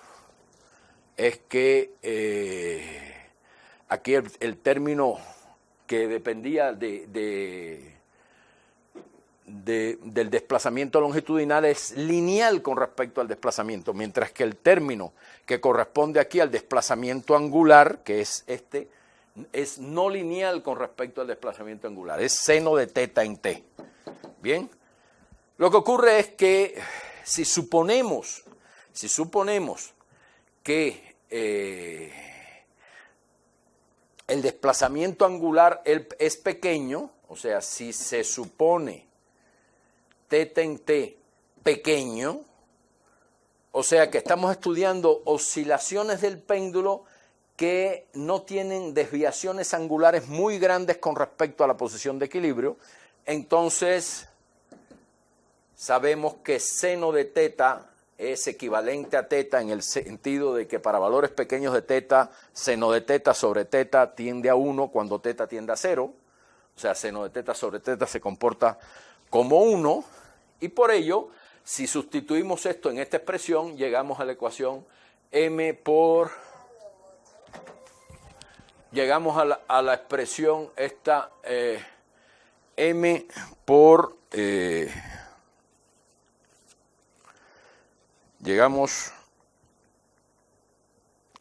A: es que aquí el término que dependía del desplazamiento longitudinal es lineal con respecto al desplazamiento, mientras que el término que corresponde aquí al desplazamiento angular, que es este, es no lineal con respecto al desplazamiento angular, es seno de θ en t. Bien, lo que ocurre es que si suponemos que el desplazamiento angular es pequeño, o sea, si se supone θ en t pequeño, o sea que estamos estudiando oscilaciones del péndulo que no tienen desviaciones angulares muy grandes con respecto a la posición de equilibrio, entonces sabemos que seno de θ es equivalente a θ en el sentido de que para valores pequeños de θ, seno de θ sobre θ tiende a 1 cuando θ tiende a 0, o sea, seno de θ sobre θ se comporta como 1, y por ello, si sustituimos esto en esta expresión, llegamos a la ecuación llegamos a la expresión esta m por... llegamos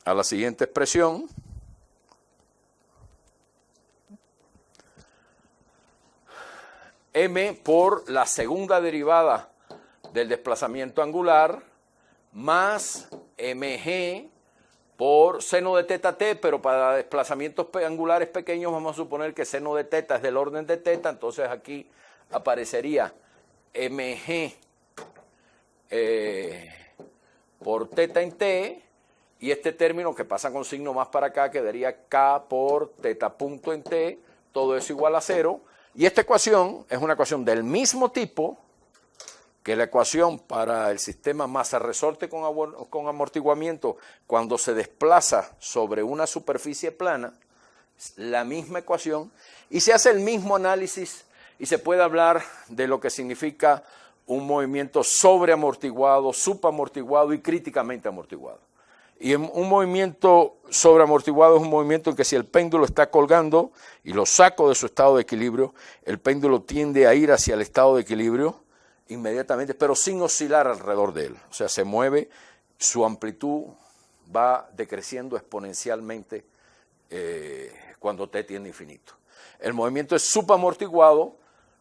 A: a la siguiente expresión. M por la segunda derivada del desplazamiento angular más mg por seno de θt, pero para desplazamientos angulares pequeños vamos a suponer que seno de θ es del orden de θ, entonces aquí aparecería mg por θ en t, y este término que pasa con signo más para acá quedaría k por θ punto en t, todo eso igual a 0, y esta ecuación es una ecuación del mismo tipo que la ecuación para el sistema masa-resorte con amortiguamiento cuando se desplaza sobre una superficie plana, la misma ecuación, y se hace el mismo análisis y se puede hablar de lo que significa un movimiento sobreamortiguado, subamortiguado y críticamente amortiguado. Y un movimiento sobreamortiguado es un movimiento en que si el péndulo está colgando y lo saco de su estado de equilibrio, el péndulo tiende a ir hacia el estado de equilibrio inmediatamente, pero sin oscilar alrededor de él. O sea, se mueve, su amplitud va decreciendo exponencialmente cuando t tiende a infinito. El movimiento es subamortiguado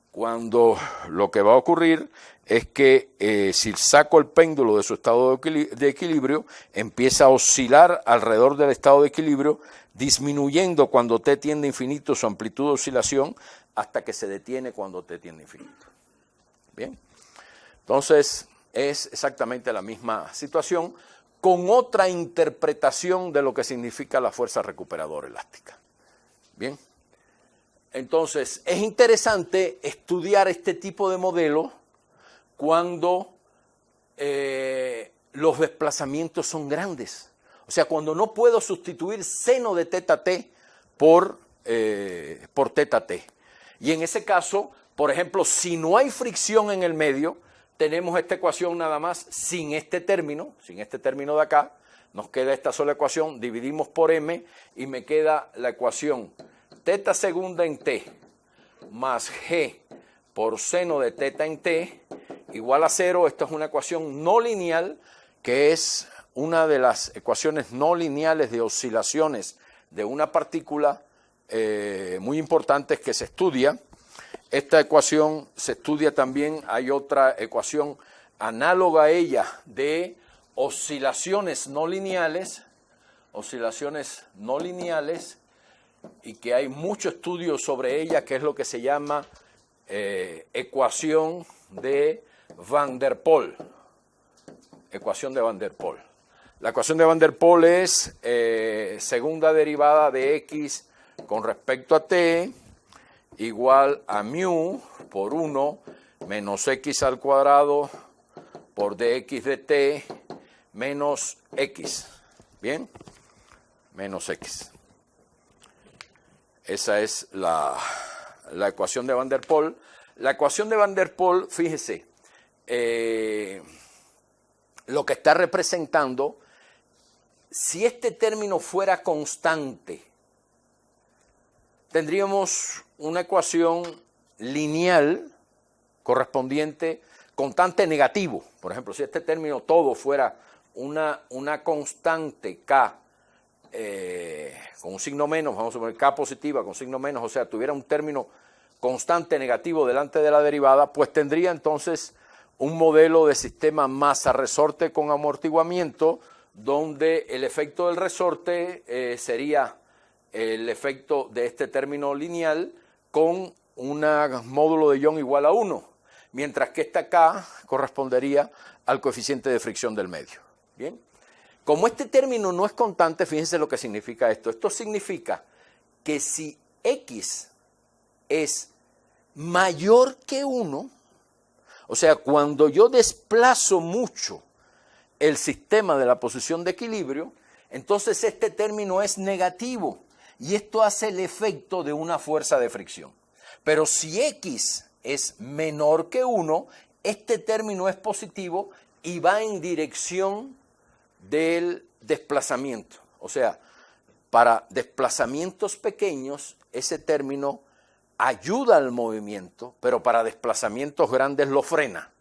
A: cuando lo que va a ocurrir es que si saco el péndulo de su estado de equilibrio, empieza a oscilar alrededor del estado de equilibrio, disminuyendo cuando t tiende a infinito su amplitud de oscilación hasta que se detiene cuando t tiende a infinito. Bien, entonces es exactamente la misma situación con otra interpretación de lo que significa la fuerza recuperadora elástica. Bien. Entonces, es interesante estudiar este tipo de modelo cuando los desplazamientos son grandes. O sea, cuando no puedo sustituir seno de θt por θt. Y en ese caso, por ejemplo, si no hay fricción en el medio, tenemos esta ecuación nada más sin este término de acá. Nos queda esta sola ecuación, dividimos por m y me queda la ecuación teta segunda en t más g por seno de teta en t igual a 0. Esto es una ecuación no lineal, que es una de las ecuaciones no lineales de oscilaciones de una partícula muy importantes que se estudia. Esta ecuación se estudia también, hay otra ecuación análoga a ella de oscilaciones no lineales, y que hay mucho estudio sobre ella, que es lo que se llama ecuación de Van der Pol. Ecuación de Van der Pol. La ecuación de Van der Pol es segunda derivada de x con respecto a t igual a mu por 1 menos x al cuadrado por dx de t menos x. ¿Bien? Menos x. Esa es la ecuación de Van der Pol. La ecuación de Van der Pol, fíjese, lo que está representando, si este término fuera constante, tendríamos una ecuación lineal correspondiente constante negativo. Por ejemplo, si este término todo fuera una constante k con un signo menos, vamos a poner k positiva con signo menos, o sea, tuviera un término constante negativo delante de la derivada, pues tendría entonces un modelo de sistema masa-resorte con amortiguamiento, donde el efecto del resorte sería el efecto de este término lineal con un módulo de Young igual a 1, mientras que esta K correspondería al coeficiente de fricción del medio. Bien, como este término no es constante, fíjense lo que significa esto. Esto significa que si X es mayor que 1, o sea, cuando yo desplazo mucho el sistema de la posición de equilibrio, entonces este término es negativo y esto hace el efecto de una fuerza de fricción. Pero si X es menor que 1, este término es positivo y va en dirección del desplazamiento. O sea, para desplazamientos pequeños, ese término ayuda al movimiento, pero para desplazamientos grandes lo frena.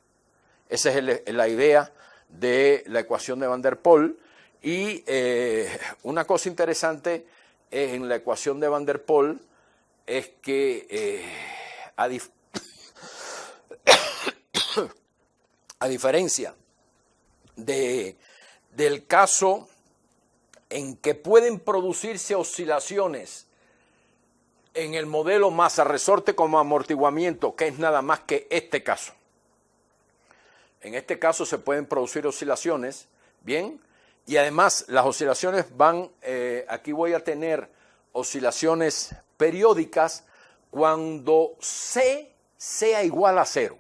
A: Esa es la idea de la ecuación de Van der Pol. Y una cosa interesante en la ecuación de Van der Pol es que a diferencia del caso en que pueden producirse oscilaciones en el modelo masa-resorte como amortiguamiento, que es nada más que este caso. En este caso se pueden producir oscilaciones, ¿bien? Y además las oscilaciones van, aquí voy a tener oscilaciones periódicas cuando C sea igual a 0.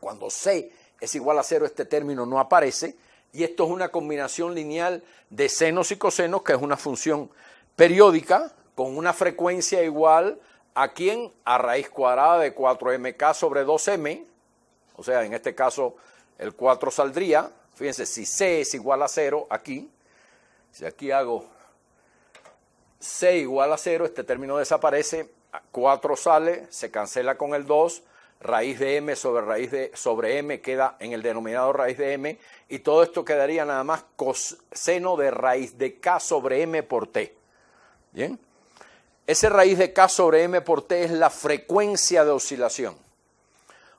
A: Cuando C es igual a 0, este término no aparece, y esto es una combinación lineal de senos y cosenos, que es una función periódica con una frecuencia igual a ¿quién? A raíz cuadrada de 4mk sobre 2m, o sea, en este caso el 4 saldría, fíjense, si C es igual a 0 aquí, si aquí hago C igual a 0, este término desaparece, 4 sale, se cancela con el 2, raíz de m sobre m queda en el denominador raíz de m, y todo esto quedaría nada más coseno de raíz de k sobre m por t. ¿Bien? Ese raíz de k sobre m por t es la frecuencia de oscilación.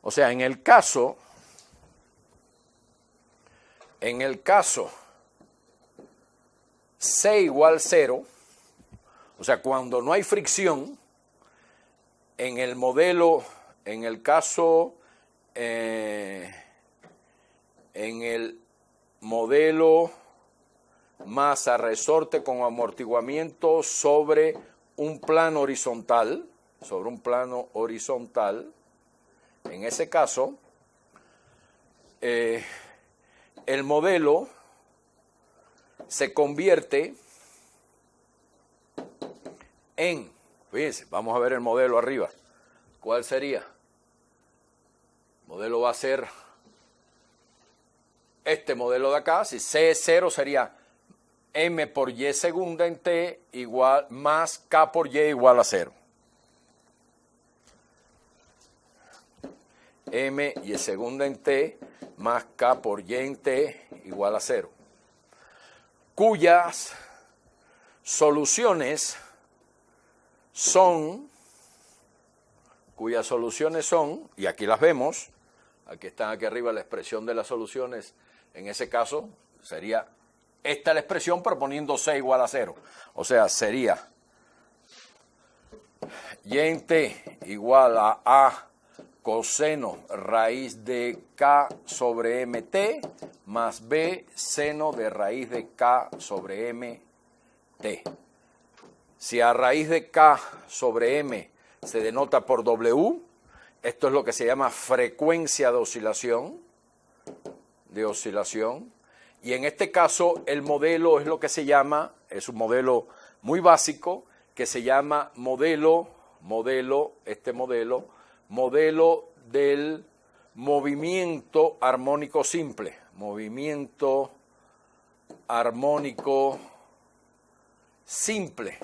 A: O sea, en el caso C igual 0, o sea, cuando no hay fricción, en el modelo, en el modelo masa-resorte con amortiguamiento sobre un plano horizontal, en ese caso, el modelo se convierte fíjense, vamos a ver el modelo arriba. ¿Cuál sería? modelo va a ser este modelo de acá. Si C es 0 sería M por Y segunda en T igual más K por Y igual a 0. M y segunda en T más K por Y en T igual a 0. Cuyas soluciones son, y aquí las vemos, aquí están aquí arriba la expresión de las soluciones, en ese caso sería esta la expresión pero poniendo C igual a 0. O sea, sería Y en T igual a coseno raíz de K sobre MT más B seno de raíz de K sobre MT. Si a raíz de K sobre M se denota por W, esto es lo que se llama frecuencia de oscilación, y en este caso el modelo es lo que se llama, es un modelo muy básico, que se llama modelo del movimiento armónico simple, movimiento armónico simple.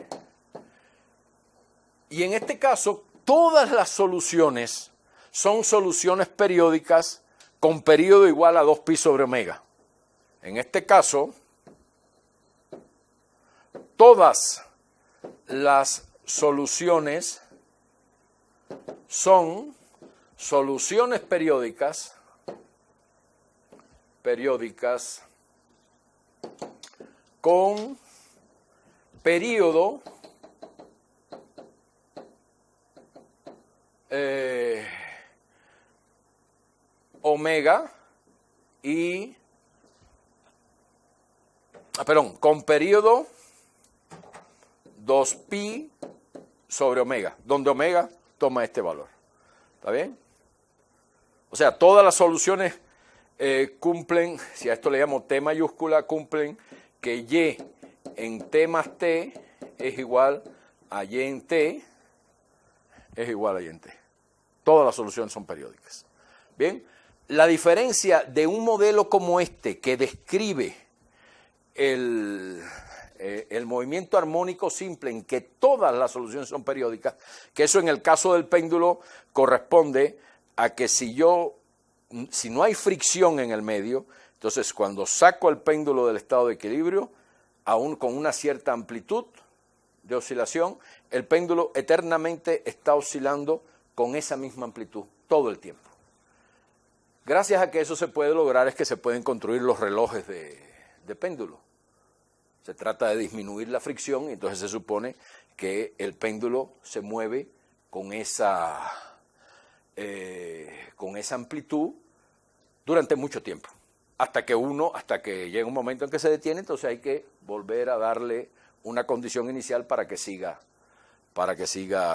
A: Y en este caso, todas las soluciones son soluciones periódicas con periodo igual a 2pi sobre omega. En este caso, todas las soluciones son soluciones periódicas con periodo omega y con periodo 2pi sobre omega, donde omega toma este valor. ¿Está bien? O sea, todas las soluciones cumplen, si a esto le llamo T mayúscula, cumplen que Y en T más T es igual a Y en T, es igual a Y en T. Todas las soluciones son periódicas. Bien, la diferencia de un modelo como este que describe el movimiento armónico simple en que todas las soluciones son periódicas, que eso en el caso del péndulo corresponde a que si no hay fricción en el medio, entonces cuando saco el péndulo del estado de equilibrio, aún con una cierta amplitud de oscilación, el péndulo eternamente está oscilando con esa misma amplitud todo el tiempo. Gracias a que eso se puede lograr es que se pueden construir los relojes de péndulo. Se trata de disminuir la fricción y entonces se supone que el péndulo se mueve con esa amplitud durante mucho tiempo, hasta que llega un momento en que se detiene, entonces hay que volver a darle una condición inicial para que siga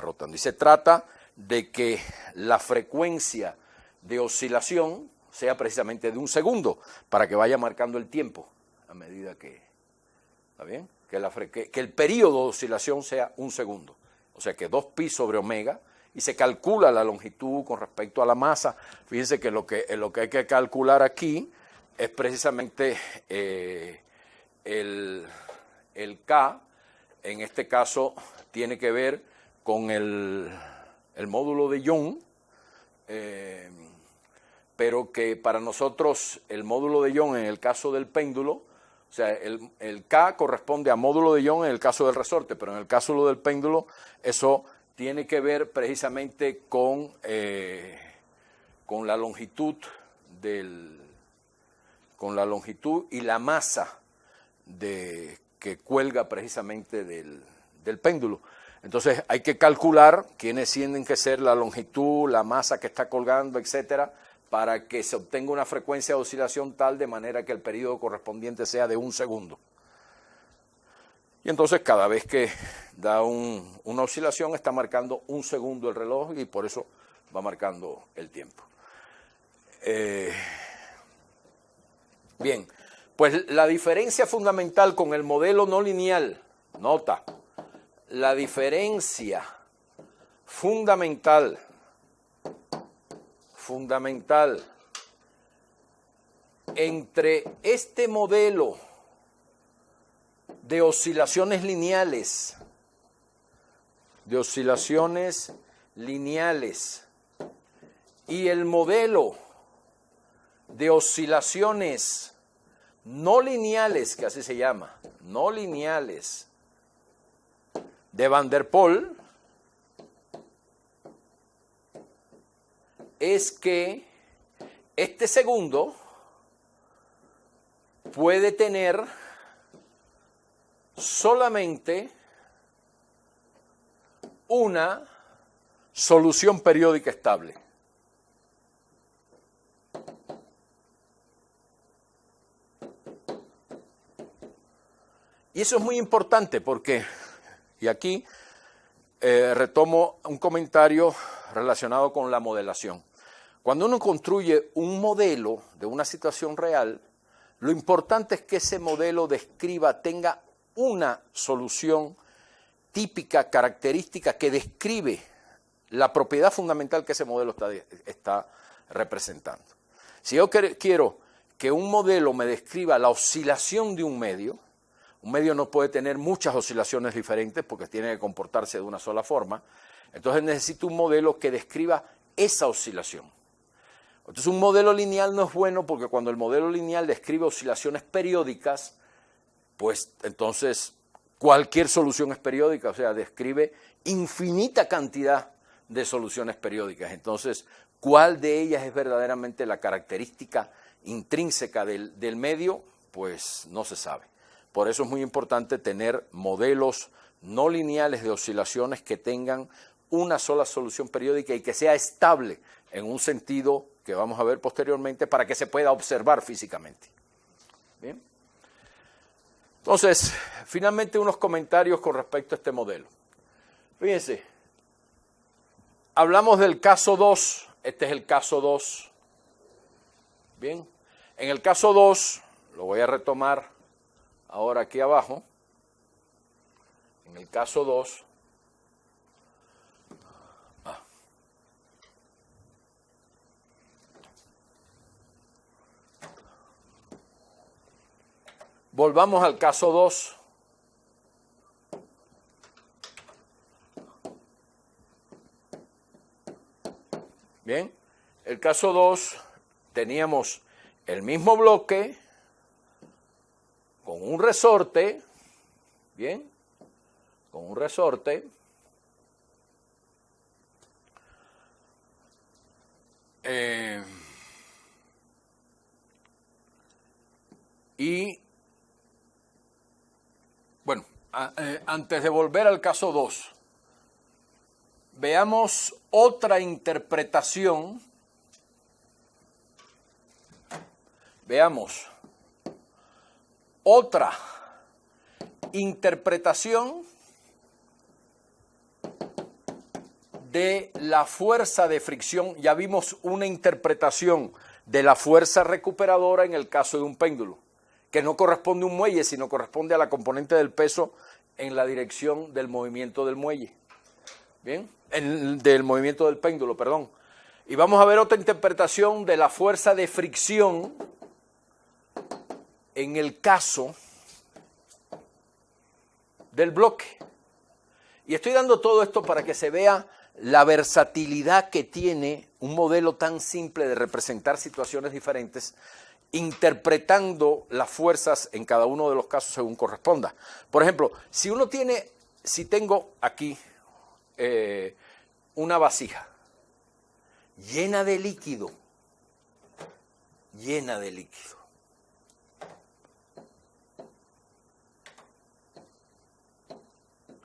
A: rotando. Y se trata de que la frecuencia de oscilación sea precisamente de 1 segundo, para que vaya marcando el tiempo a medida que, ¿está bien? Que el periodo de oscilación sea 1 segundo, o sea que 2pi sobre omega, y se calcula la longitud con respecto a la masa. Fíjense que lo que hay que calcular aquí es precisamente el K, en este caso tiene que ver con el módulo de Young, pero que para nosotros el módulo de Young en el caso del péndulo, o sea, el K corresponde a módulo de Young en el caso del resorte, pero en el caso del péndulo eso tiene que ver precisamente con la longitud y la masa que cuelga precisamente del péndulo. Entonces hay que calcular quiénes tienen que ser la longitud, la masa que está colgando, etcétera, para que se obtenga una frecuencia de oscilación tal de manera que el periodo correspondiente sea de 1 segundo. Y entonces cada vez que da una oscilación está marcando 1 segundo el reloj y por eso va marcando el tiempo. Bien, pues la diferencia fundamental con el modelo no lineal, nota, la diferencia fundamental fundamental entre este modelo de oscilaciones lineales, y el modelo de oscilaciones no lineales, que así se llama, no lineales, de Van der Pol, es que este segundo puede tener solamente una solución periódica estable. Y eso es muy importante porque, y aquí retomo un comentario relacionado con la modelación. Cuando uno construye un modelo de una situación real, lo importante es que ese modelo tenga una solución típica, característica, que describe la propiedad fundamental que ese modelo está representando. Si yo quiero que un modelo me describa la oscilación de un medio no puede tener muchas oscilaciones diferentes porque tiene que comportarse de una sola forma, entonces necesito un modelo que describa esa oscilación. Entonces un modelo lineal no es bueno porque cuando el modelo lineal describe oscilaciones periódicas, pues entonces cualquier solución es periódica, o sea, describe infinita cantidad de soluciones periódicas. Entonces, ¿cuál de ellas es verdaderamente la característica intrínseca del medio? Pues no se sabe. Por eso es muy importante tener modelos no lineales de oscilaciones que tengan una sola solución periódica y que sea estable en un sentido que vamos a ver posteriormente para que se pueda observar físicamente. Bien. Entonces, finalmente unos comentarios con respecto a este modelo. Fíjense, hablamos del caso 2, este es el caso 2. Bien, en el caso 2, lo voy a retomar ahora aquí abajo, en el caso 2, volvamos al caso 2. Bien, el caso 2 teníamos el mismo bloque con un resorte, bien, con un resorte, y bueno, antes de volver al caso 2, veamos otra interpretación. Veamos otra interpretación de la fuerza de fricción. Ya vimos una interpretación de la fuerza recuperadora en el caso de un péndulo, que no corresponde a un muelle, sino corresponde a la componente del peso en la dirección del movimiento del muelle. Bien, del movimiento del péndulo, perdón. Y vamos a ver otra interpretación de la fuerza de fricción en el caso del bloque. Y estoy dando todo esto para que se vea la versatilidad que tiene un modelo tan simple de representar situaciones diferentes, interpretando las fuerzas en cada uno de los casos según corresponda. Por ejemplo, si tengo aquí una vasija llena de líquido,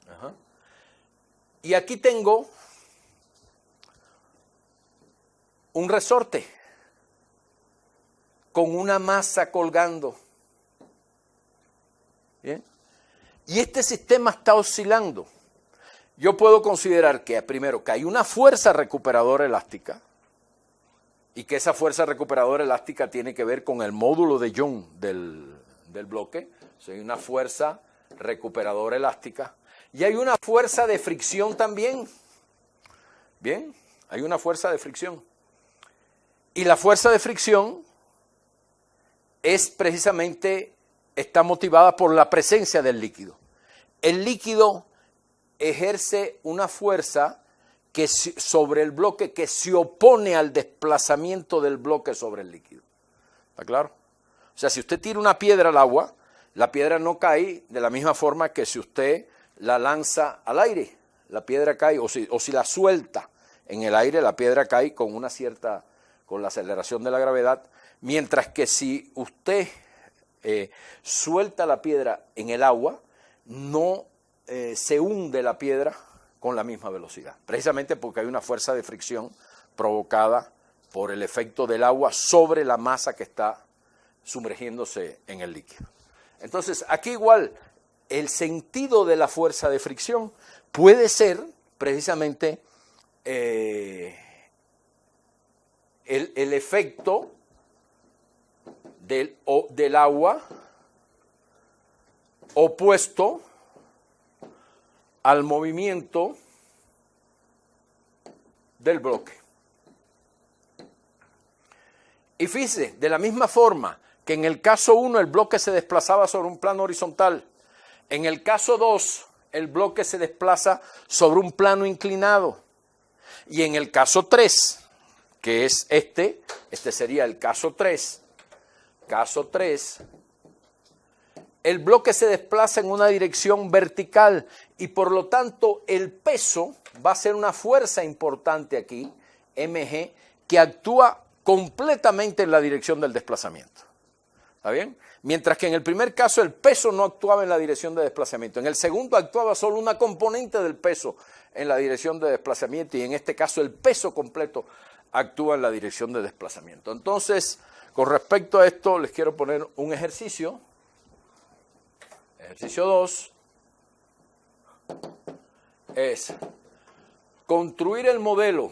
A: Ajá. Y aquí tengo un resorte con una masa colgando. ¿Bien? Y este sistema está oscilando. Yo puedo considerar que, primero, que hay una fuerza recuperadora elástica y que esa fuerza recuperadora elástica tiene que ver con el módulo de Young del bloque. O sea, hay una fuerza recuperadora elástica y hay una fuerza de fricción también. Bien, hay una fuerza de fricción. Y la fuerza de fricción es precisamente, está motivada por la presencia del líquido. El líquido ejerce una fuerza sobre el bloque que se opone al desplazamiento del bloque sobre el líquido. ¿Está claro? O sea, si usted tira una piedra al agua, la piedra no cae de la misma forma que si usted la lanza al aire. La piedra cae, o si la suelta en el aire, la piedra cae con la aceleración de la gravedad, mientras que si usted suelta la piedra en el agua, no se hunde la piedra con la misma velocidad, precisamente porque hay una fuerza de fricción provocada por el efecto del agua sobre la masa que está sumergiéndose en el líquido. Entonces, aquí igual, el sentido de la fuerza de fricción puede ser precisamente el efecto del agua opuesto al movimiento del bloque. Y fíjese, de la misma forma que en el caso 1 el bloque se desplazaba sobre un plano horizontal, en el caso 2 el bloque se desplaza sobre un plano inclinado. Y en el caso 3, que es este sería el caso 3. Caso 3, el bloque se desplaza en una dirección vertical y por lo tanto el peso va a ser una fuerza importante aquí, mg, que actúa completamente en la dirección del desplazamiento. ¿Está bien? Mientras que en el primer caso el peso no actuaba en la dirección de desplazamiento. En el segundo actuaba solo una componente del peso en la dirección de desplazamiento y en este caso el peso completo actúa en la dirección de desplazamiento. Entonces, con respecto a esto, les quiero poner un ejercicio. Ejercicio 2 es construir el modelo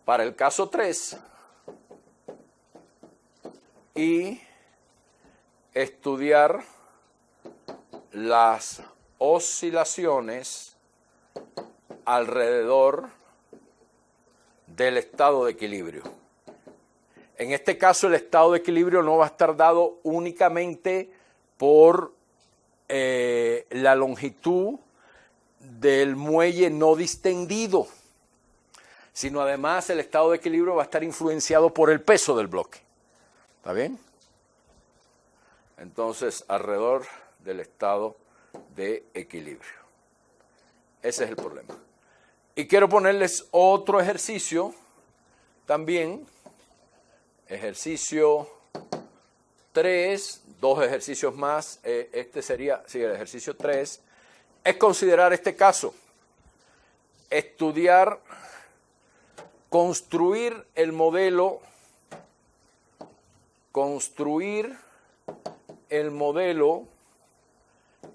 A: para el caso 3 y estudiar las oscilaciones alrededor del estado de equilibrio. En este caso, el estado de equilibrio no va a estar dado únicamente por la longitud del muelle no distendido, sino además el estado de equilibrio va a estar influenciado por el peso del bloque. ¿Está bien? Entonces, alrededor del estado de equilibrio. Ese es el problema. Y quiero ponerles otro ejercicio también. Ejercicio 3, 2 ejercicios más. Este sería, sí, el ejercicio 3. Es considerar este caso. Estudiar, construir el modelo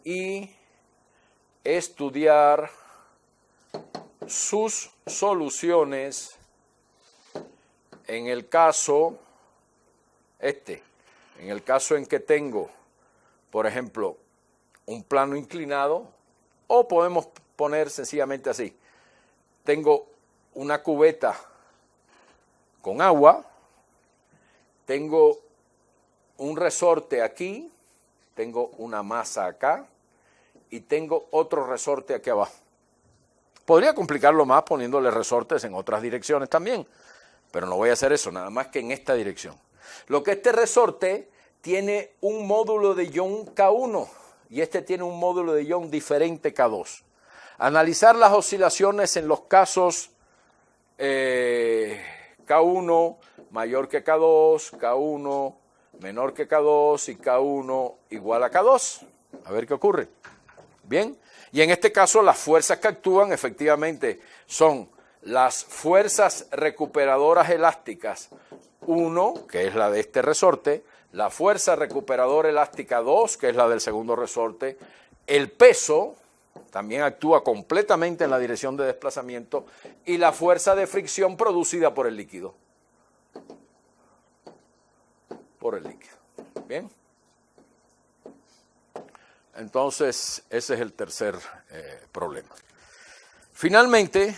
A: y estudiar sus soluciones en el caso en el caso en que tengo, por ejemplo, un plano inclinado, o podemos poner sencillamente así, tengo una cubeta con agua, tengo un resorte aquí, tengo una masa acá y tengo otro resorte aquí abajo. Podría complicarlo más poniéndole resortes en otras direcciones también, pero no voy a hacer eso, nada más que en esta dirección. Lo que este resorte tiene un módulo de ion K1 y este tiene un módulo de ion diferente K2. Analizar las oscilaciones en los casos K1 mayor que K2, K1 menor que K2 y K1 igual a K2. A ver qué ocurre. Bien, y en este caso las fuerzas que actúan efectivamente son las fuerzas recuperadoras elásticas 1, que es la de este resorte, la fuerza recuperadora elástica 2, que es la del segundo resorte, el peso también actúa completamente en la dirección de desplazamiento y la fuerza de fricción producida por el líquido. Bien. Entonces, ese es el tercer problema. Finalmente,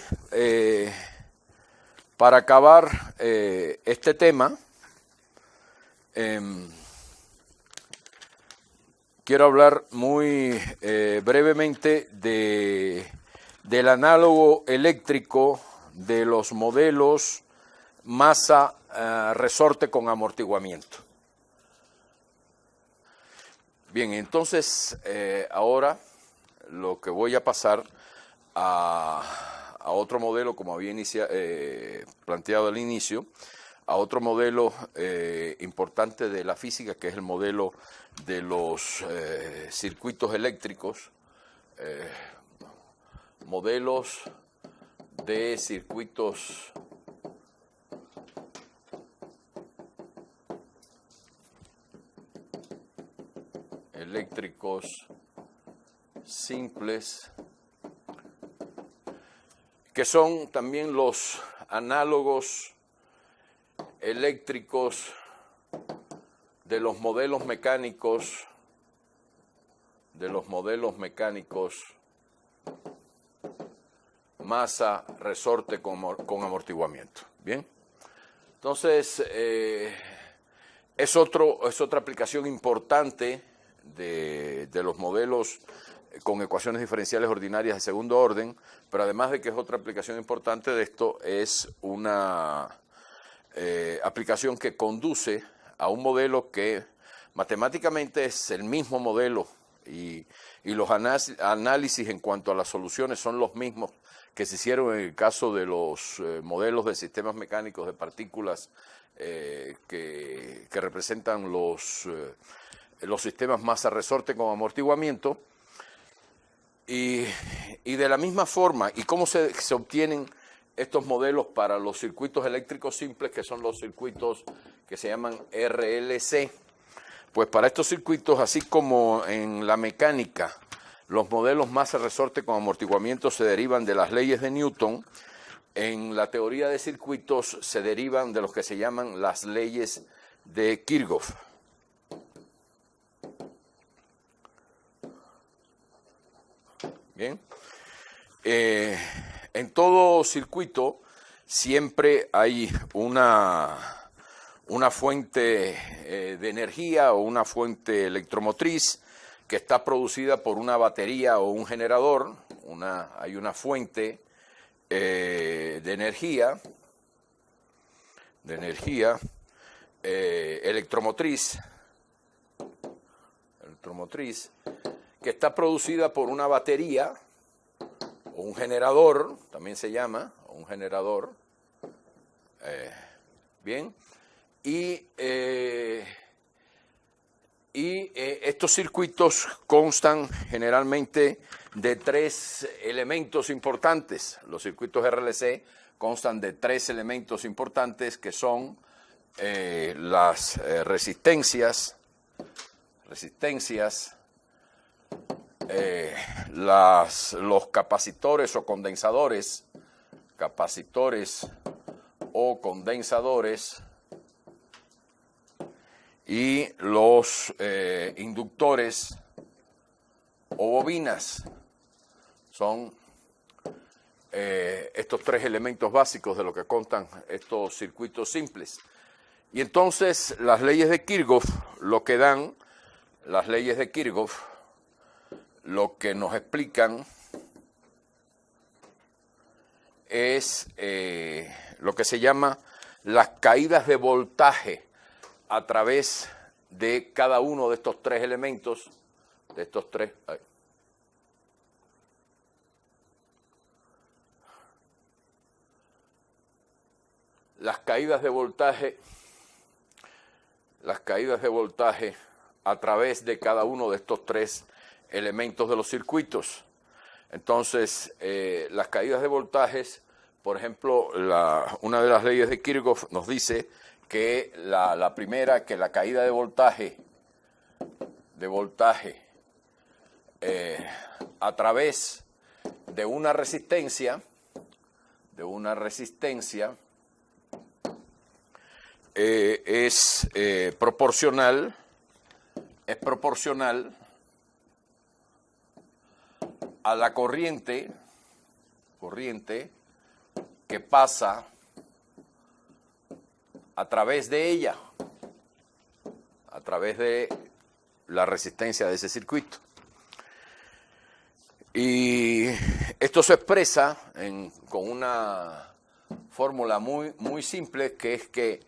A: para acabar este tema, quiero hablar muy brevemente del análogo eléctrico de los modelos masa resorte con amortiguamiento. Bien, entonces ahora lo que voy a pasar a otro modelo, como había planteado al inicio, a otro modelo importante de la física, que es el modelo de los circuitos eléctricos, modelos de circuitos eléctricos simples, que son también los análogos eléctricos de los modelos mecánicos, masa, resorte con amortiguamiento. Bien, entonces es otra aplicación importante de los modelos con ecuaciones diferenciales ordinarias de segundo orden, pero además de que es otra aplicación importante de esto, es una aplicación que conduce a un modelo que matemáticamente es el mismo modelo y los análisis en cuanto a las soluciones son los mismos que se hicieron en el caso de los modelos de sistemas mecánicos de partículas que representan los sistemas masa-resorte con amortiguamiento. Y de la misma forma, ¿y cómo se obtienen estos modelos para los circuitos eléctricos simples, que son los circuitos que se llaman RLC? Pues para estos circuitos, así como en la mecánica, los modelos masa-resorte con amortiguamiento se derivan de las leyes de Newton, en la teoría de circuitos se derivan de lo que se llaman las leyes de Kirchhoff. Bien, en todo circuito siempre hay una fuente de energía o una fuente electromotriz que está producida por una batería o un generador. Hay una fuente de energía electromotriz que está producida por una batería o un generador, también se llama, o un generador, bien, y estos circuitos constan generalmente de tres elementos importantes. Los circuitos RLC constan de tres elementos importantes que son las resistencias, los capacitores o condensadores, y los inductores o bobinas. Son estos tres elementos básicos de lo que constan estos circuitos simples. Y entonces las leyes de Kirchhoff lo que nos explican es lo que se llama las caídas de voltaje a través de cada uno de estos tres elementos, las caídas de voltaje a través de cada uno de estos tres elementos de los circuitos. Entonces, las caídas de voltajes, por ejemplo, una de las leyes de Kirchhoff nos dice que la primera, que la caída de voltaje a través de una resistencia, es proporcional a la corriente corriente que pasa a través de ella, a través de la resistencia de ese circuito. Y esto se expresa con una fórmula muy simple, que es que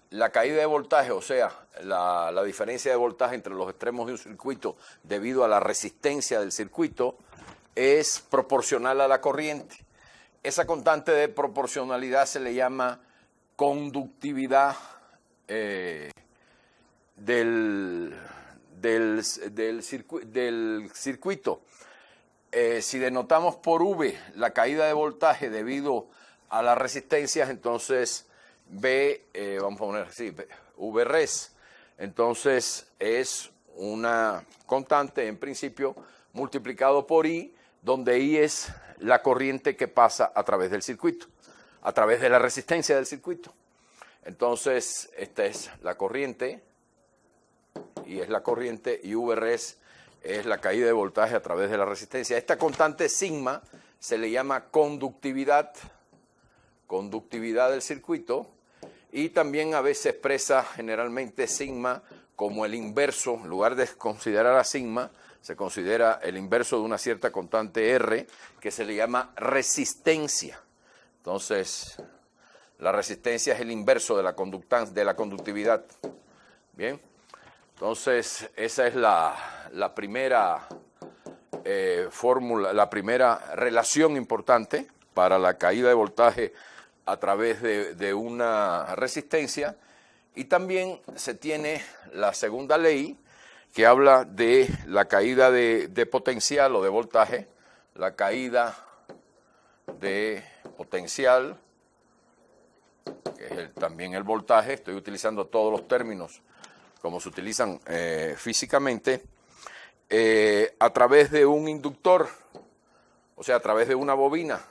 A: la caída de voltaje, o sea, la diferencia de voltaje entre los extremos de un circuito debido a la resistencia del circuito, es proporcional a la corriente. Esa constante de proporcionalidad se le llama conductividad del circuito. Si denotamos por V la caída de voltaje debido a las resistencias, entonces V, vamos a poner así, Vres, entonces es una constante en principio multiplicado por I, donde I es la corriente que pasa a través del circuito, a través de la resistencia del circuito. Entonces esta es la corriente, y es la corriente, y Vres es la caída de voltaje a través de la resistencia. Esta constante sigma se le llama conductividad del circuito, y también a veces se expresa generalmente sigma como el inverso. En lugar de considerar a sigma, se considera el inverso de una cierta constante R, que se le llama resistencia. Entonces, la resistencia es el inverso de la conductividad. Bien, entonces esa es la primera fórmula, la primera relación importante para la caída de voltaje a través de una resistencia. Y también se tiene la segunda ley, que habla de la caída de potencial o de voltaje, la caída de potencial, que es también el voltaje. Estoy utilizando todos los términos como se utilizan físicamente, a través de un inductor, o sea, a través de una bobina,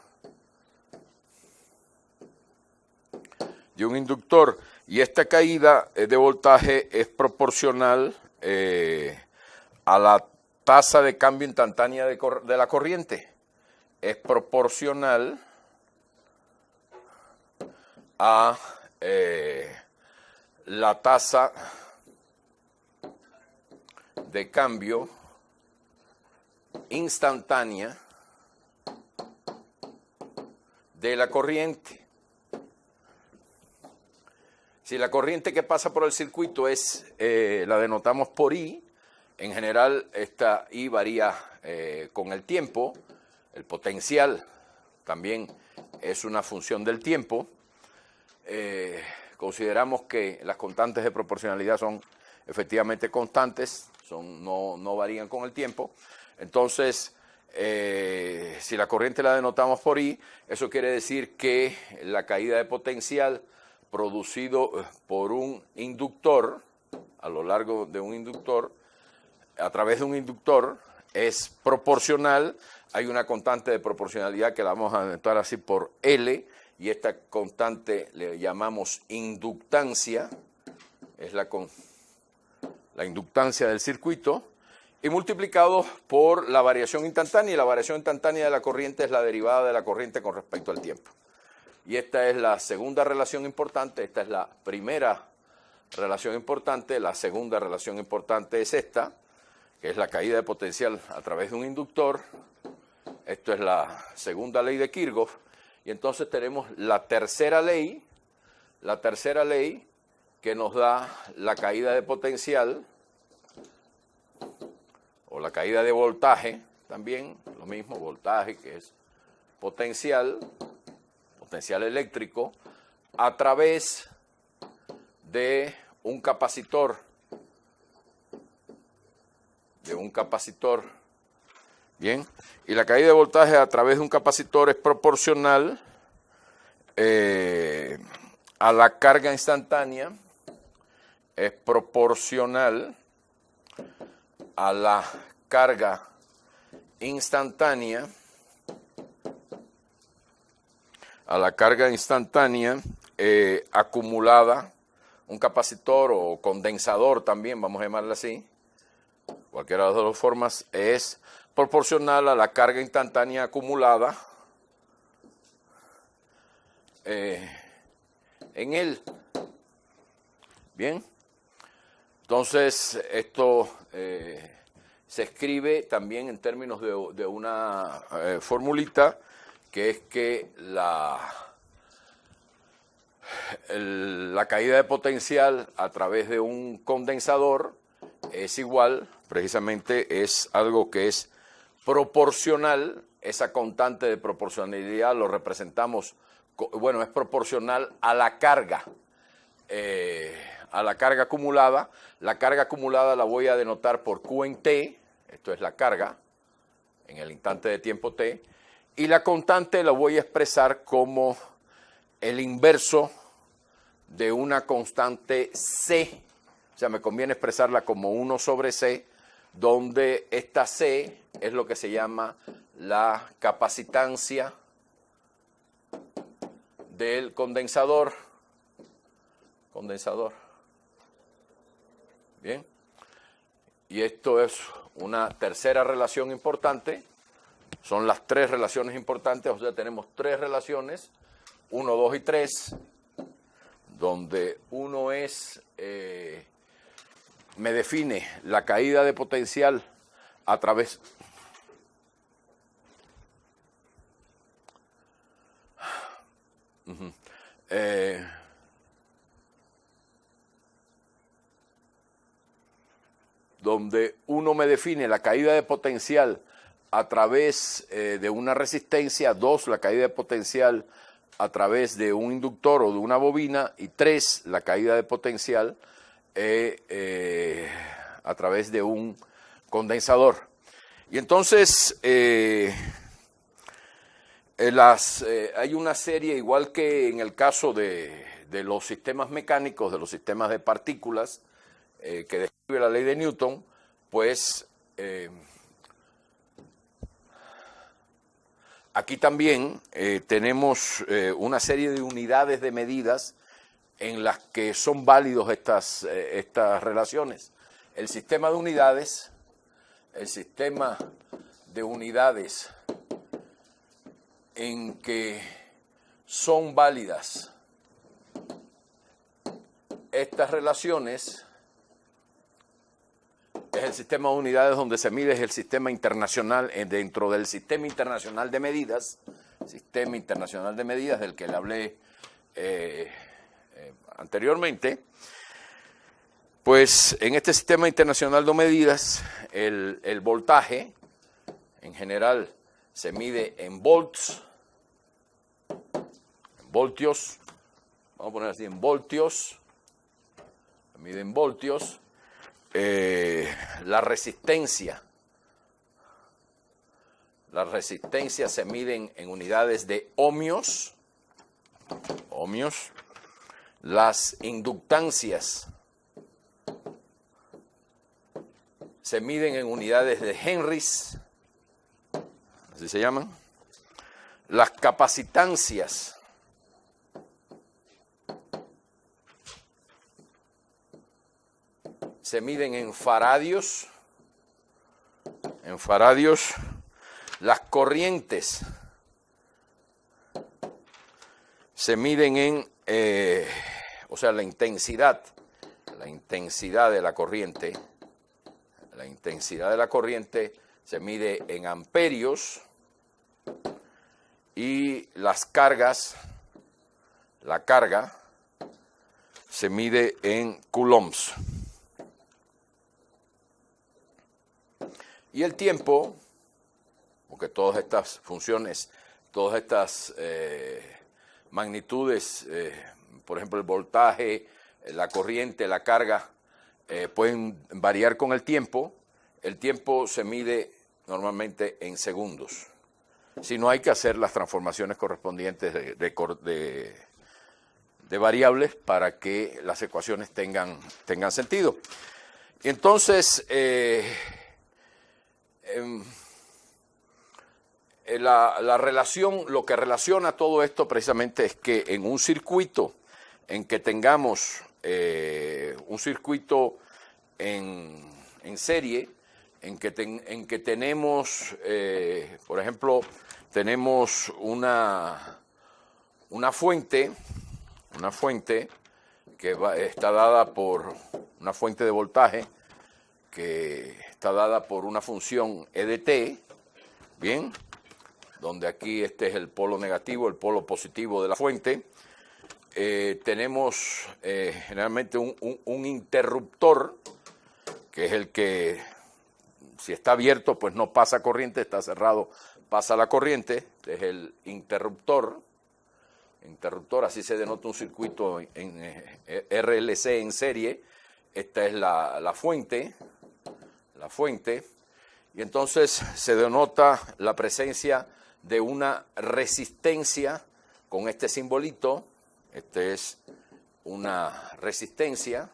A: de un inductor. Y esta caída de voltaje es proporcional a la tasa de cambio instantánea de la corriente. Es proporcional a la tasa de cambio instantánea de la corriente. Si la corriente que pasa por el circuito la denotamos por I, en general esta I varía con el tiempo. El potencial también es una función del tiempo. Consideramos que las constantes de proporcionalidad son efectivamente constantes, no varían con el tiempo. Entonces, si la corriente la denotamos por I, eso quiere decir que la caída de potencial producido por un inductor, a lo largo de un inductor, a través de un inductor, es proporcional. Hay una constante de proporcionalidad que la vamos a denotar así por L, y esta constante le llamamos inductancia, es la inductancia del circuito, y multiplicado por la variación instantánea, y la variación instantánea de la corriente es la derivada de la corriente con respecto al tiempo. Y esta es la segunda relación importante. Esta es la primera relación importante. La segunda relación importante es esta, que es la caída de potencial a través de un inductor. Esto es la segunda ley de Kirchhoff. Y entonces tenemos la tercera ley que nos da la caída de potencial, o la caída de voltaje, también lo mismo, voltaje, que es potencial eléctrico, a través de un capacitor, Bien, y la caída de voltaje a través de un capacitor es proporcional a la carga instantánea, es proporcional a la carga instantánea, acumulada. Un capacitor o condensador también, vamos a llamarlo así, cualquiera de las dos formas, es proporcional a la carga instantánea acumulada en él. Bien, entonces esto se escribe también en términos de una formulita, que es que la caída de potencial a través de un condensador es igual, precisamente es algo que es proporcional. Esa constante de proporcionalidad lo representamos, bueno, es proporcional a la carga acumulada. La carga acumulada la voy a denotar por Q en T, esto es la carga en el instante de tiempo T, y la constante la voy a expresar como el inverso de una constante C. O sea, me conviene expresarla como 1 sobre C, donde esta C es lo que se llama la capacitancia del condensador. Bien. Y esto es una tercera relación importante. Son las tres relaciones importantes, o sea, tenemos tres relaciones, 1, 2 y 3, donde 1 es, me define la caída de potencial a través donde 1 me define la caída de potencial a través de una resistencia, 2 la caída de potencial a través de un inductor o de una bobina, y 3 la caída de potencial a través de un condensador. Y entonces hay una serie, igual que en el caso de los sistemas mecánicos, de los sistemas de partículas, que describe la ley de Newton, pues aquí también tenemos una serie de unidades de medidas en las que son válidos estas relaciones. El sistema de unidades en que son válidas estas relaciones es el sistema de unidades donde se mide, es el sistema internacional, dentro del sistema internacional de medidas, del que le hablé anteriormente. Pues en este sistema internacional de medidas, el voltaje en general se mide en volts, en voltios, vamos a poner así, en voltios, se mide en voltios. La resistencia se mide en unidades de ohmios. Las inductancias se miden en unidades de henrys, así se llaman. Las capacitancias se miden en faradios. Las corrientes se miden en, o sea, la intensidad de la corriente. La intensidad de la corriente se mide en amperios, y las cargas, la carga, se mide en coulombs. Y el tiempo, porque todas estas funciones, todas estas magnitudes, por ejemplo el voltaje, la corriente, la carga, pueden variar con el tiempo. El tiempo se mide normalmente en segundos. Si no, hay que hacer las transformaciones correspondientes de variables para que las ecuaciones tengan sentido. Y entonces, la relación, lo que relaciona todo esto precisamente es que en un circuito en que tengamos un circuito en serie, en que tenemos, por ejemplo, tenemos una una fuente que está dada por una fuente de voltaje que está dada por una función EDT, bien, donde aquí este es el polo negativo, el polo positivo de la fuente. Tenemos generalmente un interruptor, que es el que, si está abierto, pues no pasa corriente, está cerrado, pasa la corriente. Este es el interruptor, así se denota un circuito en RLC en serie. Esta es la fuente, y entonces se denota la presencia de una resistencia con este simbolito. Este es una resistencia,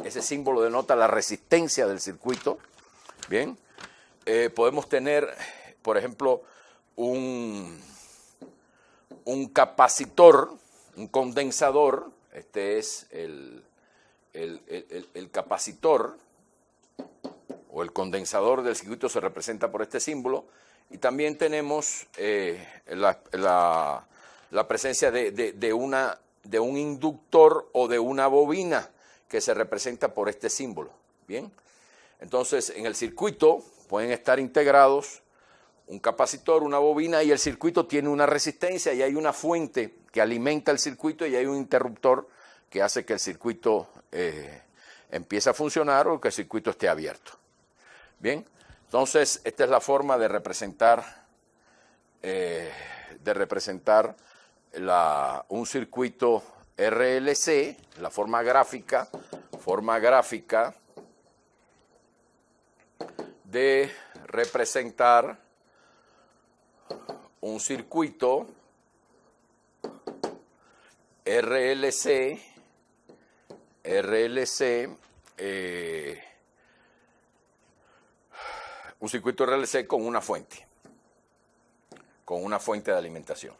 A: ese símbolo denota la resistencia del circuito. Bien, podemos tener, por ejemplo, un capacitor, un condensador. Este es el capacitor o el condensador del circuito, se representa por este símbolo. Y también tenemos la presencia de un inductor o de una bobina, que se representa por este símbolo. Bien, entonces en el circuito pueden estar integrados un capacitor, una bobina, y el circuito tiene una resistencia, y hay una fuente que alimenta el circuito, y hay un interruptor que hace que el circuito empiece a funcionar o que el circuito esté abierto. Bien, entonces esta es la forma de representar un circuito RLC, la forma gráfica de representar un circuito RLC, un circuito RLC con una fuente de alimentación.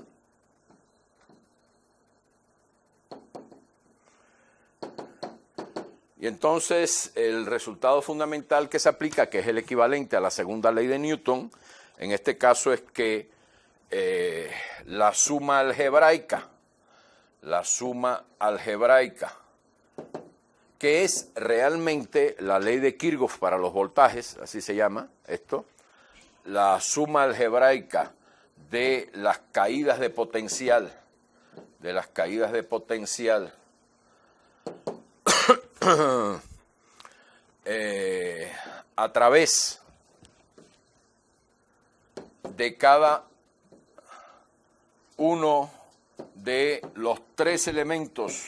A: Y entonces el resultado fundamental que se aplica, que es el equivalente a la segunda ley de Newton, en este caso es que la suma algebraica, que es realmente la ley de Kirchhoff para los voltajes, así se llama esto, la suma algebraica de las caídas de potencial, a través de cada uno de los tres elementos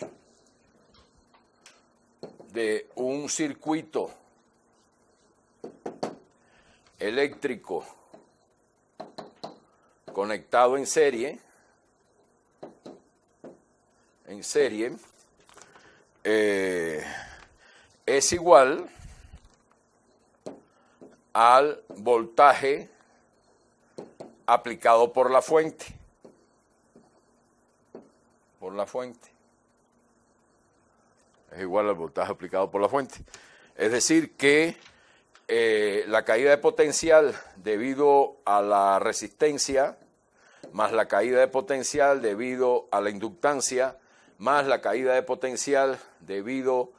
A: de un circuito eléctrico conectado en serie, es igual al voltaje aplicado por la fuente. Es igual al voltaje aplicado por la fuente. Es decir que la caída de potencial debido a la resistencia, más la caída de potencial debido a la inductancia, más la caída de potencial debido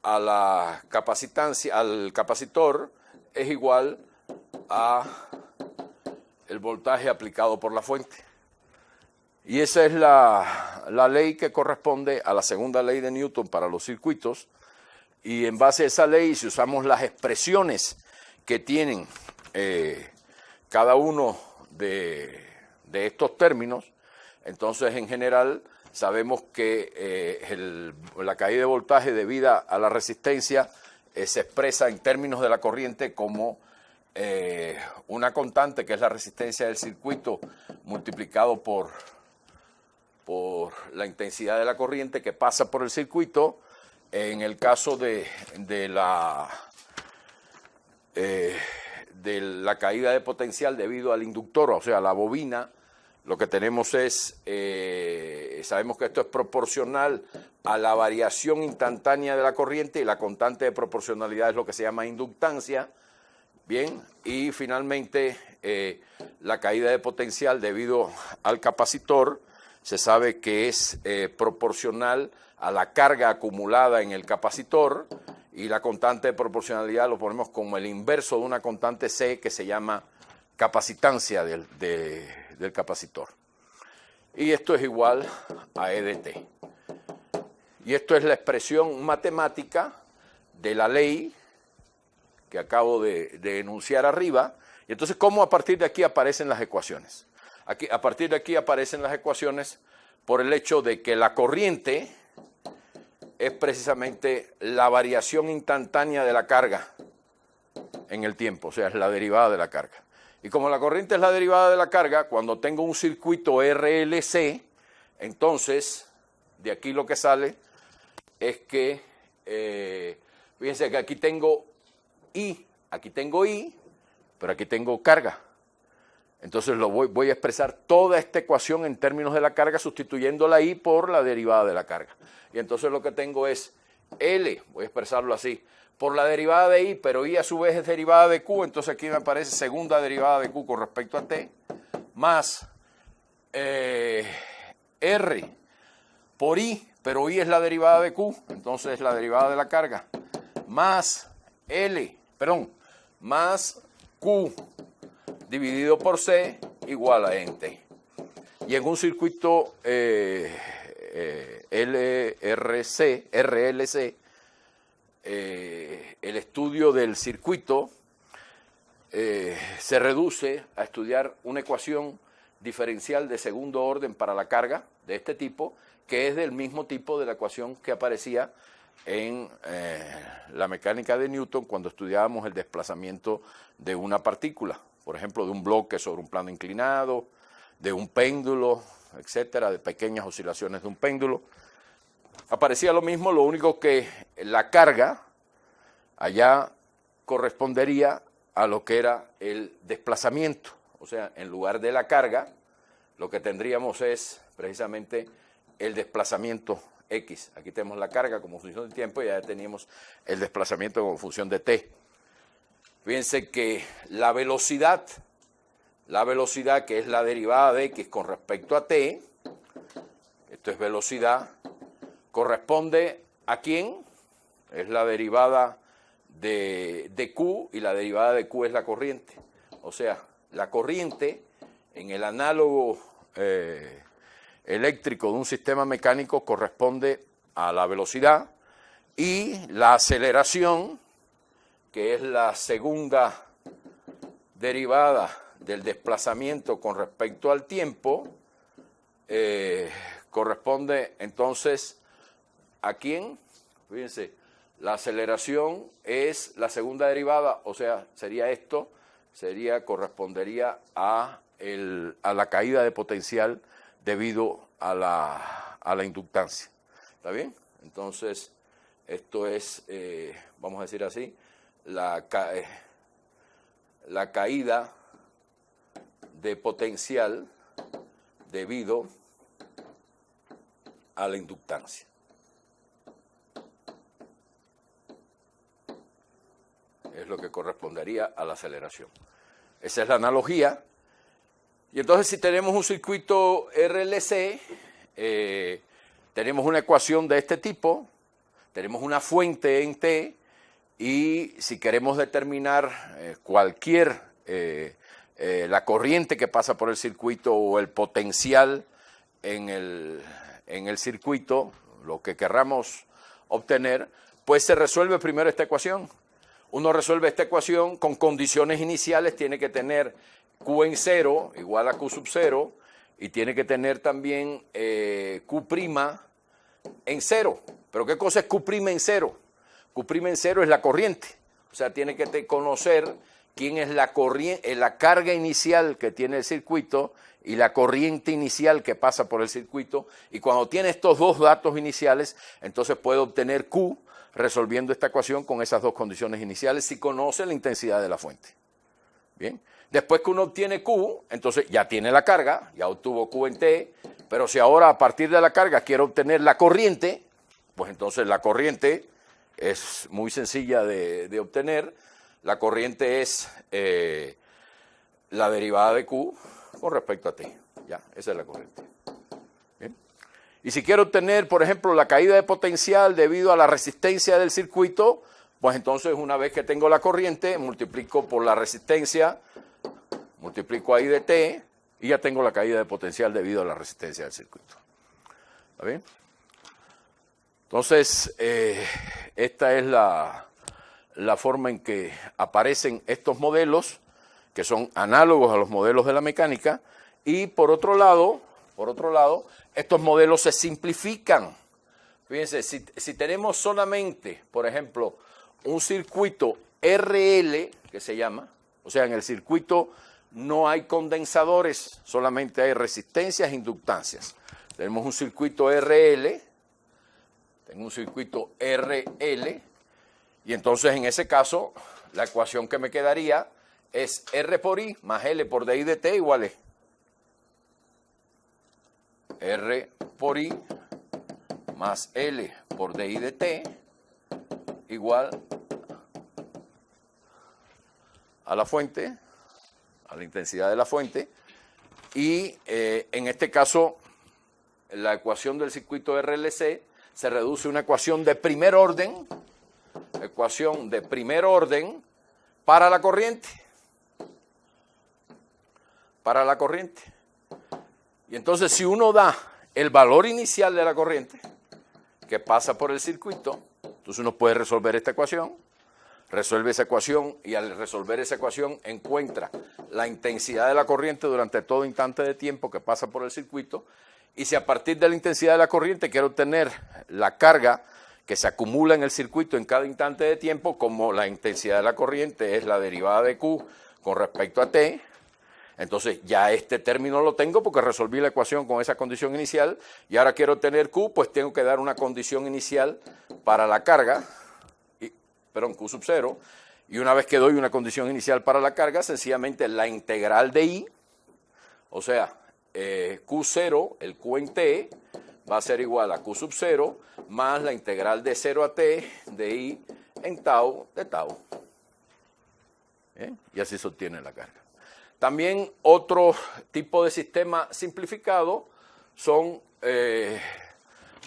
A: a la capacitancia, al capacitor, es igual a el voltaje aplicado por la fuente. Y esa es la ley que corresponde a la segunda ley de Newton para los circuitos. Y en base a esa ley, si usamos las expresiones que tienen cada uno de estos términos, entonces en general sabemos que la caída de voltaje debida a la resistencia se expresa en términos de la corriente como una constante, que es la resistencia del circuito, multiplicado por la intensidad de la corriente que pasa por el circuito. En el caso de la caída de potencial debido al inductor, o sea, la bobina, lo que tenemos es, sabemos que esto es proporcional a la variación instantánea de la corriente, y la constante de proporcionalidad es lo que se llama inductancia. Bien, y finalmente la caída de potencial debido al capacitor se sabe que es proporcional a la carga acumulada en el capacitor, y la constante de proporcionalidad lo ponemos como el inverso de una constante C que se llama capacitancia del capacitor. Y esto es igual a E de T. Y esto es la expresión matemática de la ley que acabo de enunciar arriba. Y entonces, ¿cómo a partir de aquí aparecen las ecuaciones? A partir de aquí aparecen las ecuaciones por el hecho de que la corriente es precisamente la variación instantánea de la carga en el tiempo, o sea, es la derivada de la carga. Y como la corriente es la derivada de la carga, cuando tengo un circuito RLC, entonces, de aquí lo que sale es que, fíjense que aquí tengo I, pero aquí tengo carga. Entonces voy a expresar toda esta ecuación en términos de la carga, sustituyendo la I por la derivada de la carga. Y entonces lo que tengo es L, voy a expresarlo así, por la derivada de I, pero I a su vez es derivada de Q, entonces aquí me aparece segunda derivada de Q con respecto a T, más R por I, pero I es la derivada de Q, entonces es la derivada de la carga, más más Q dividido por C igual a T. Y en un circuito RLC, el estudio del circuito se reduce a estudiar una ecuación diferencial de segundo orden para la carga de este tipo, que es del mismo tipo de la ecuación que aparecía en la mecánica de Newton cuando estudiábamos el desplazamiento de una partícula, por ejemplo, de un bloque sobre un plano inclinado, de un péndulo, etcétera, de pequeñas oscilaciones de un péndulo. Aparecía lo mismo, lo único que la carga allá correspondería a lo que era el desplazamiento. O sea, en lugar de la carga, lo que tendríamos es precisamente el desplazamiento X. Aquí tenemos la carga como función de tiempo y ya teníamos el desplazamiento como función de T. Fíjense que la velocidad que es la derivada de X con respecto a T, esto es velocidad, corresponde a ¿quién? Es la derivada de Q, y la derivada de Q es la corriente. O sea, la corriente en el análogo eléctrico de un sistema mecánico corresponde a la velocidad, y la aceleración, que es la segunda derivada del desplazamiento con respecto al tiempo, corresponde entonces ¿a quién? Fíjense, la aceleración es la segunda derivada, o sea, sería esto, correspondería a la caída de potencial debido a la inductancia. ¿Está bien? Entonces, esto es, vamos a decir así, la caída de potencial debido a la inductancia. Es lo que correspondería a la aceleración. Esa es la analogía. Y entonces, si tenemos un circuito RLC, tenemos una ecuación de este tipo, tenemos una fuente en T, y si queremos determinar la corriente que pasa por el circuito o el potencial en el circuito, lo que querramos obtener, pues se resuelve primero esta ecuación. Uno resuelve esta ecuación con condiciones iniciales, tiene que tener Q en 0 igual a Q sub 0, y tiene que tener también Q' en 0. ¿Pero qué cosa es Q' en 0? Q' en 0 es la corriente. O sea, tiene que conocer quién es la carga inicial que tiene el circuito y la corriente inicial que pasa por el circuito. Y cuando tiene estos dos datos iniciales, entonces puede obtener Q resolviendo esta ecuación con esas dos condiciones iniciales si conoce la intensidad de la fuente. Bien. Después que uno obtiene Q, entonces ya tiene la carga, ya obtuvo Q en T, pero si ahora a partir de la carga quiero obtener la corriente, pues entonces la corriente es muy sencilla de obtener. La corriente es la derivada de Q con respecto a T. Ya, esa es la corriente. Bien. Y si quiero obtener, por ejemplo, la caída de potencial debido a la resistencia del circuito, pues entonces una vez que tengo la corriente, multiplico por la resistencia, multiplico ahí de T, y ya tengo la caída de potencial debido a la resistencia del circuito. ¿Está bien? Entonces, esta es la forma en que aparecen estos modelos, que son análogos a los modelos de la mecánica, y por otro lado, estos modelos se simplifican. Fíjense, si tenemos solamente, por ejemplo, un circuito RL, que se llama, o sea, en el circuito no hay condensadores, solamente hay resistencias e inductancias. Tenemos un circuito RL, tengo un circuito RL, y entonces en ese caso la ecuación que me quedaría es R por I más L por DI de T igual es R por I más L por DI de T igual a la fuente, a la intensidad de la fuente, y en este caso la ecuación del circuito RLC se reduce a una ecuación de primer orden para la corriente. Y entonces si uno da el valor inicial de la corriente que pasa por el circuito, entonces uno puede resolver esta ecuación, resuelve esa ecuación y al resolver esa ecuación encuentra la intensidad de la corriente durante todo instante de tiempo que pasa por el circuito. Y si a partir de la intensidad de la corriente quiero obtener la carga que se acumula en el circuito en cada instante de tiempo, como la intensidad de la corriente es la derivada de Q con respecto a T, entonces ya este término lo tengo porque resolví la ecuación con esa condición inicial y ahora quiero obtener Q, pues tengo que dar una condición inicial para la carga, Q sub 0, y una vez que doy una condición inicial para la carga, sencillamente la integral de I, o sea, Q0, el Q en T, va a ser igual a Q sub 0 más la integral de 0 a T de I en tau de tau. ¿Bien? Y así se obtiene la carga. También otro tipo de sistema simplificado son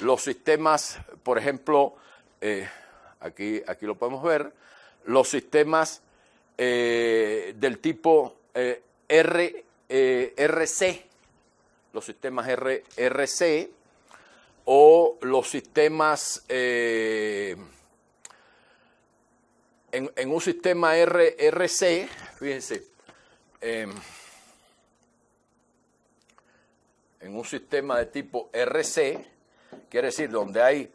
A: los sistemas, por ejemplo, aquí lo podemos ver, los sistemas del tipo RC, los sistemas RC o los sistemas en un sistema RC, fíjense, en un sistema de tipo RC, quiere decir donde hay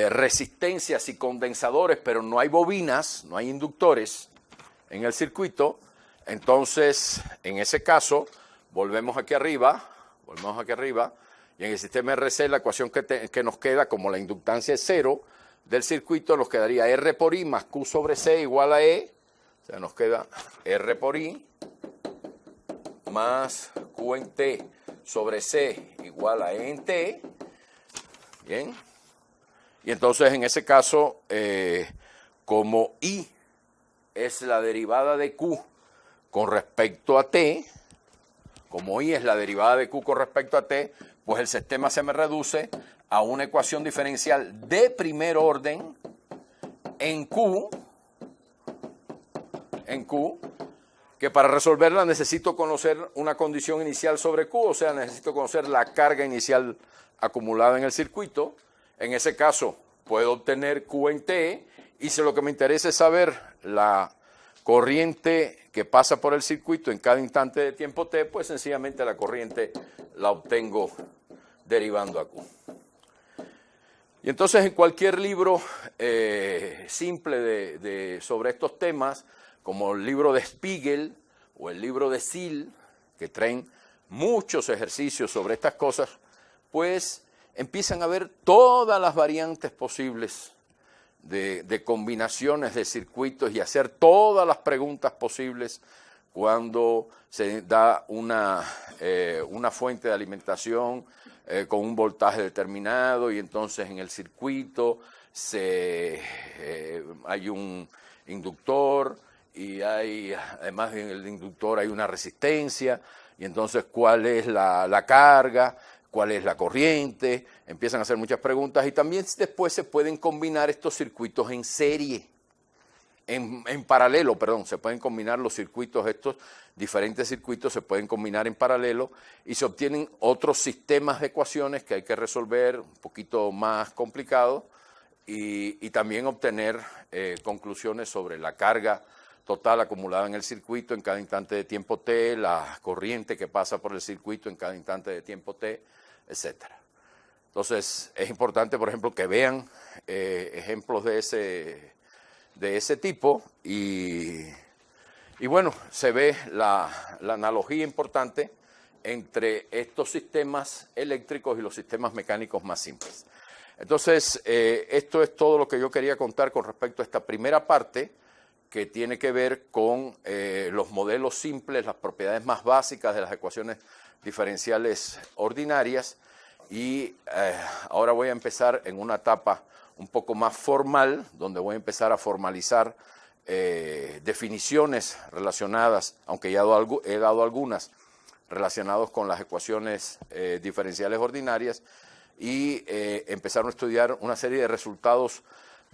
A: resistencias y condensadores, pero no hay bobinas, no hay inductores en el circuito, entonces en ese caso volvemos aquí arriba, y en el sistema RC la ecuación que nos queda, como la inductancia es 0 del circuito, nos quedaría R por I más Q sobre C igual a E, o sea, nos queda R por I más Q en T sobre C igual a E en T. Bien. Y entonces en ese caso, como I es la derivada de Q con respecto a T, pues el sistema se me reduce a una ecuación diferencial de primer orden en Q, que para resolverla necesito conocer una condición inicial sobre Q, o sea, necesito conocer la carga inicial acumulada en el circuito. En ese caso, puedo obtener Q en T, y si lo que me interesa es saber la corriente que pasa por el circuito en cada instante de tiempo T, pues sencillamente la corriente la obtengo derivando a Q. Y entonces en cualquier libro simple sobre estos temas, como el libro de Spiegel o el libro de Sill, que traen muchos ejercicios sobre estas cosas, pues empiezan a ver todas las variantes posibles de combinaciones de circuitos y hacer todas las preguntas posibles cuando se da una fuente de alimentación con un voltaje determinado y entonces en el circuito hay un inductor y hay, además en el inductor hay una resistencia, y entonces cuál es la carga, cuál es la corriente, empiezan a hacer muchas preguntas, y también después se pueden combinar estos circuitos en serie, en paralelo, perdón, se pueden combinar los circuitos, estos diferentes circuitos se pueden combinar en paralelo y se obtienen otros sistemas de ecuaciones que hay que resolver un poquito más complicados y también obtener conclusiones sobre la carga total acumulada en el circuito en cada instante de tiempo t, la corriente que pasa por el circuito en cada instante de tiempo t, etcétera. Entonces, es importante, por ejemplo, que vean ejemplos de ese tipo y bueno, se ve la analogía importante entre estos sistemas eléctricos y los sistemas mecánicos más simples. Entonces, esto es todo lo que yo quería contar con respecto a esta primera parte, que tiene que ver con los modelos simples, las propiedades más básicas de las ecuaciones diferenciales ordinarias, y ahora voy a empezar en una etapa un poco más formal, donde voy a empezar a formalizar definiciones relacionadas, aunque ya he dado algunas, relacionadas con las ecuaciones diferenciales ordinarias, y empezaron a estudiar una serie de resultados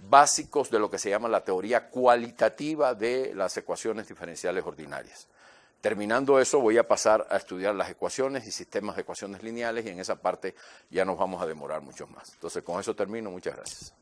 A: básicos de lo que se llama la teoría cualitativa de las ecuaciones diferenciales ordinarias. Terminando eso, voy a pasar a estudiar las ecuaciones y sistemas de ecuaciones lineales, y en esa parte ya nos vamos a demorar mucho más. Entonces, con eso termino. Muchas gracias.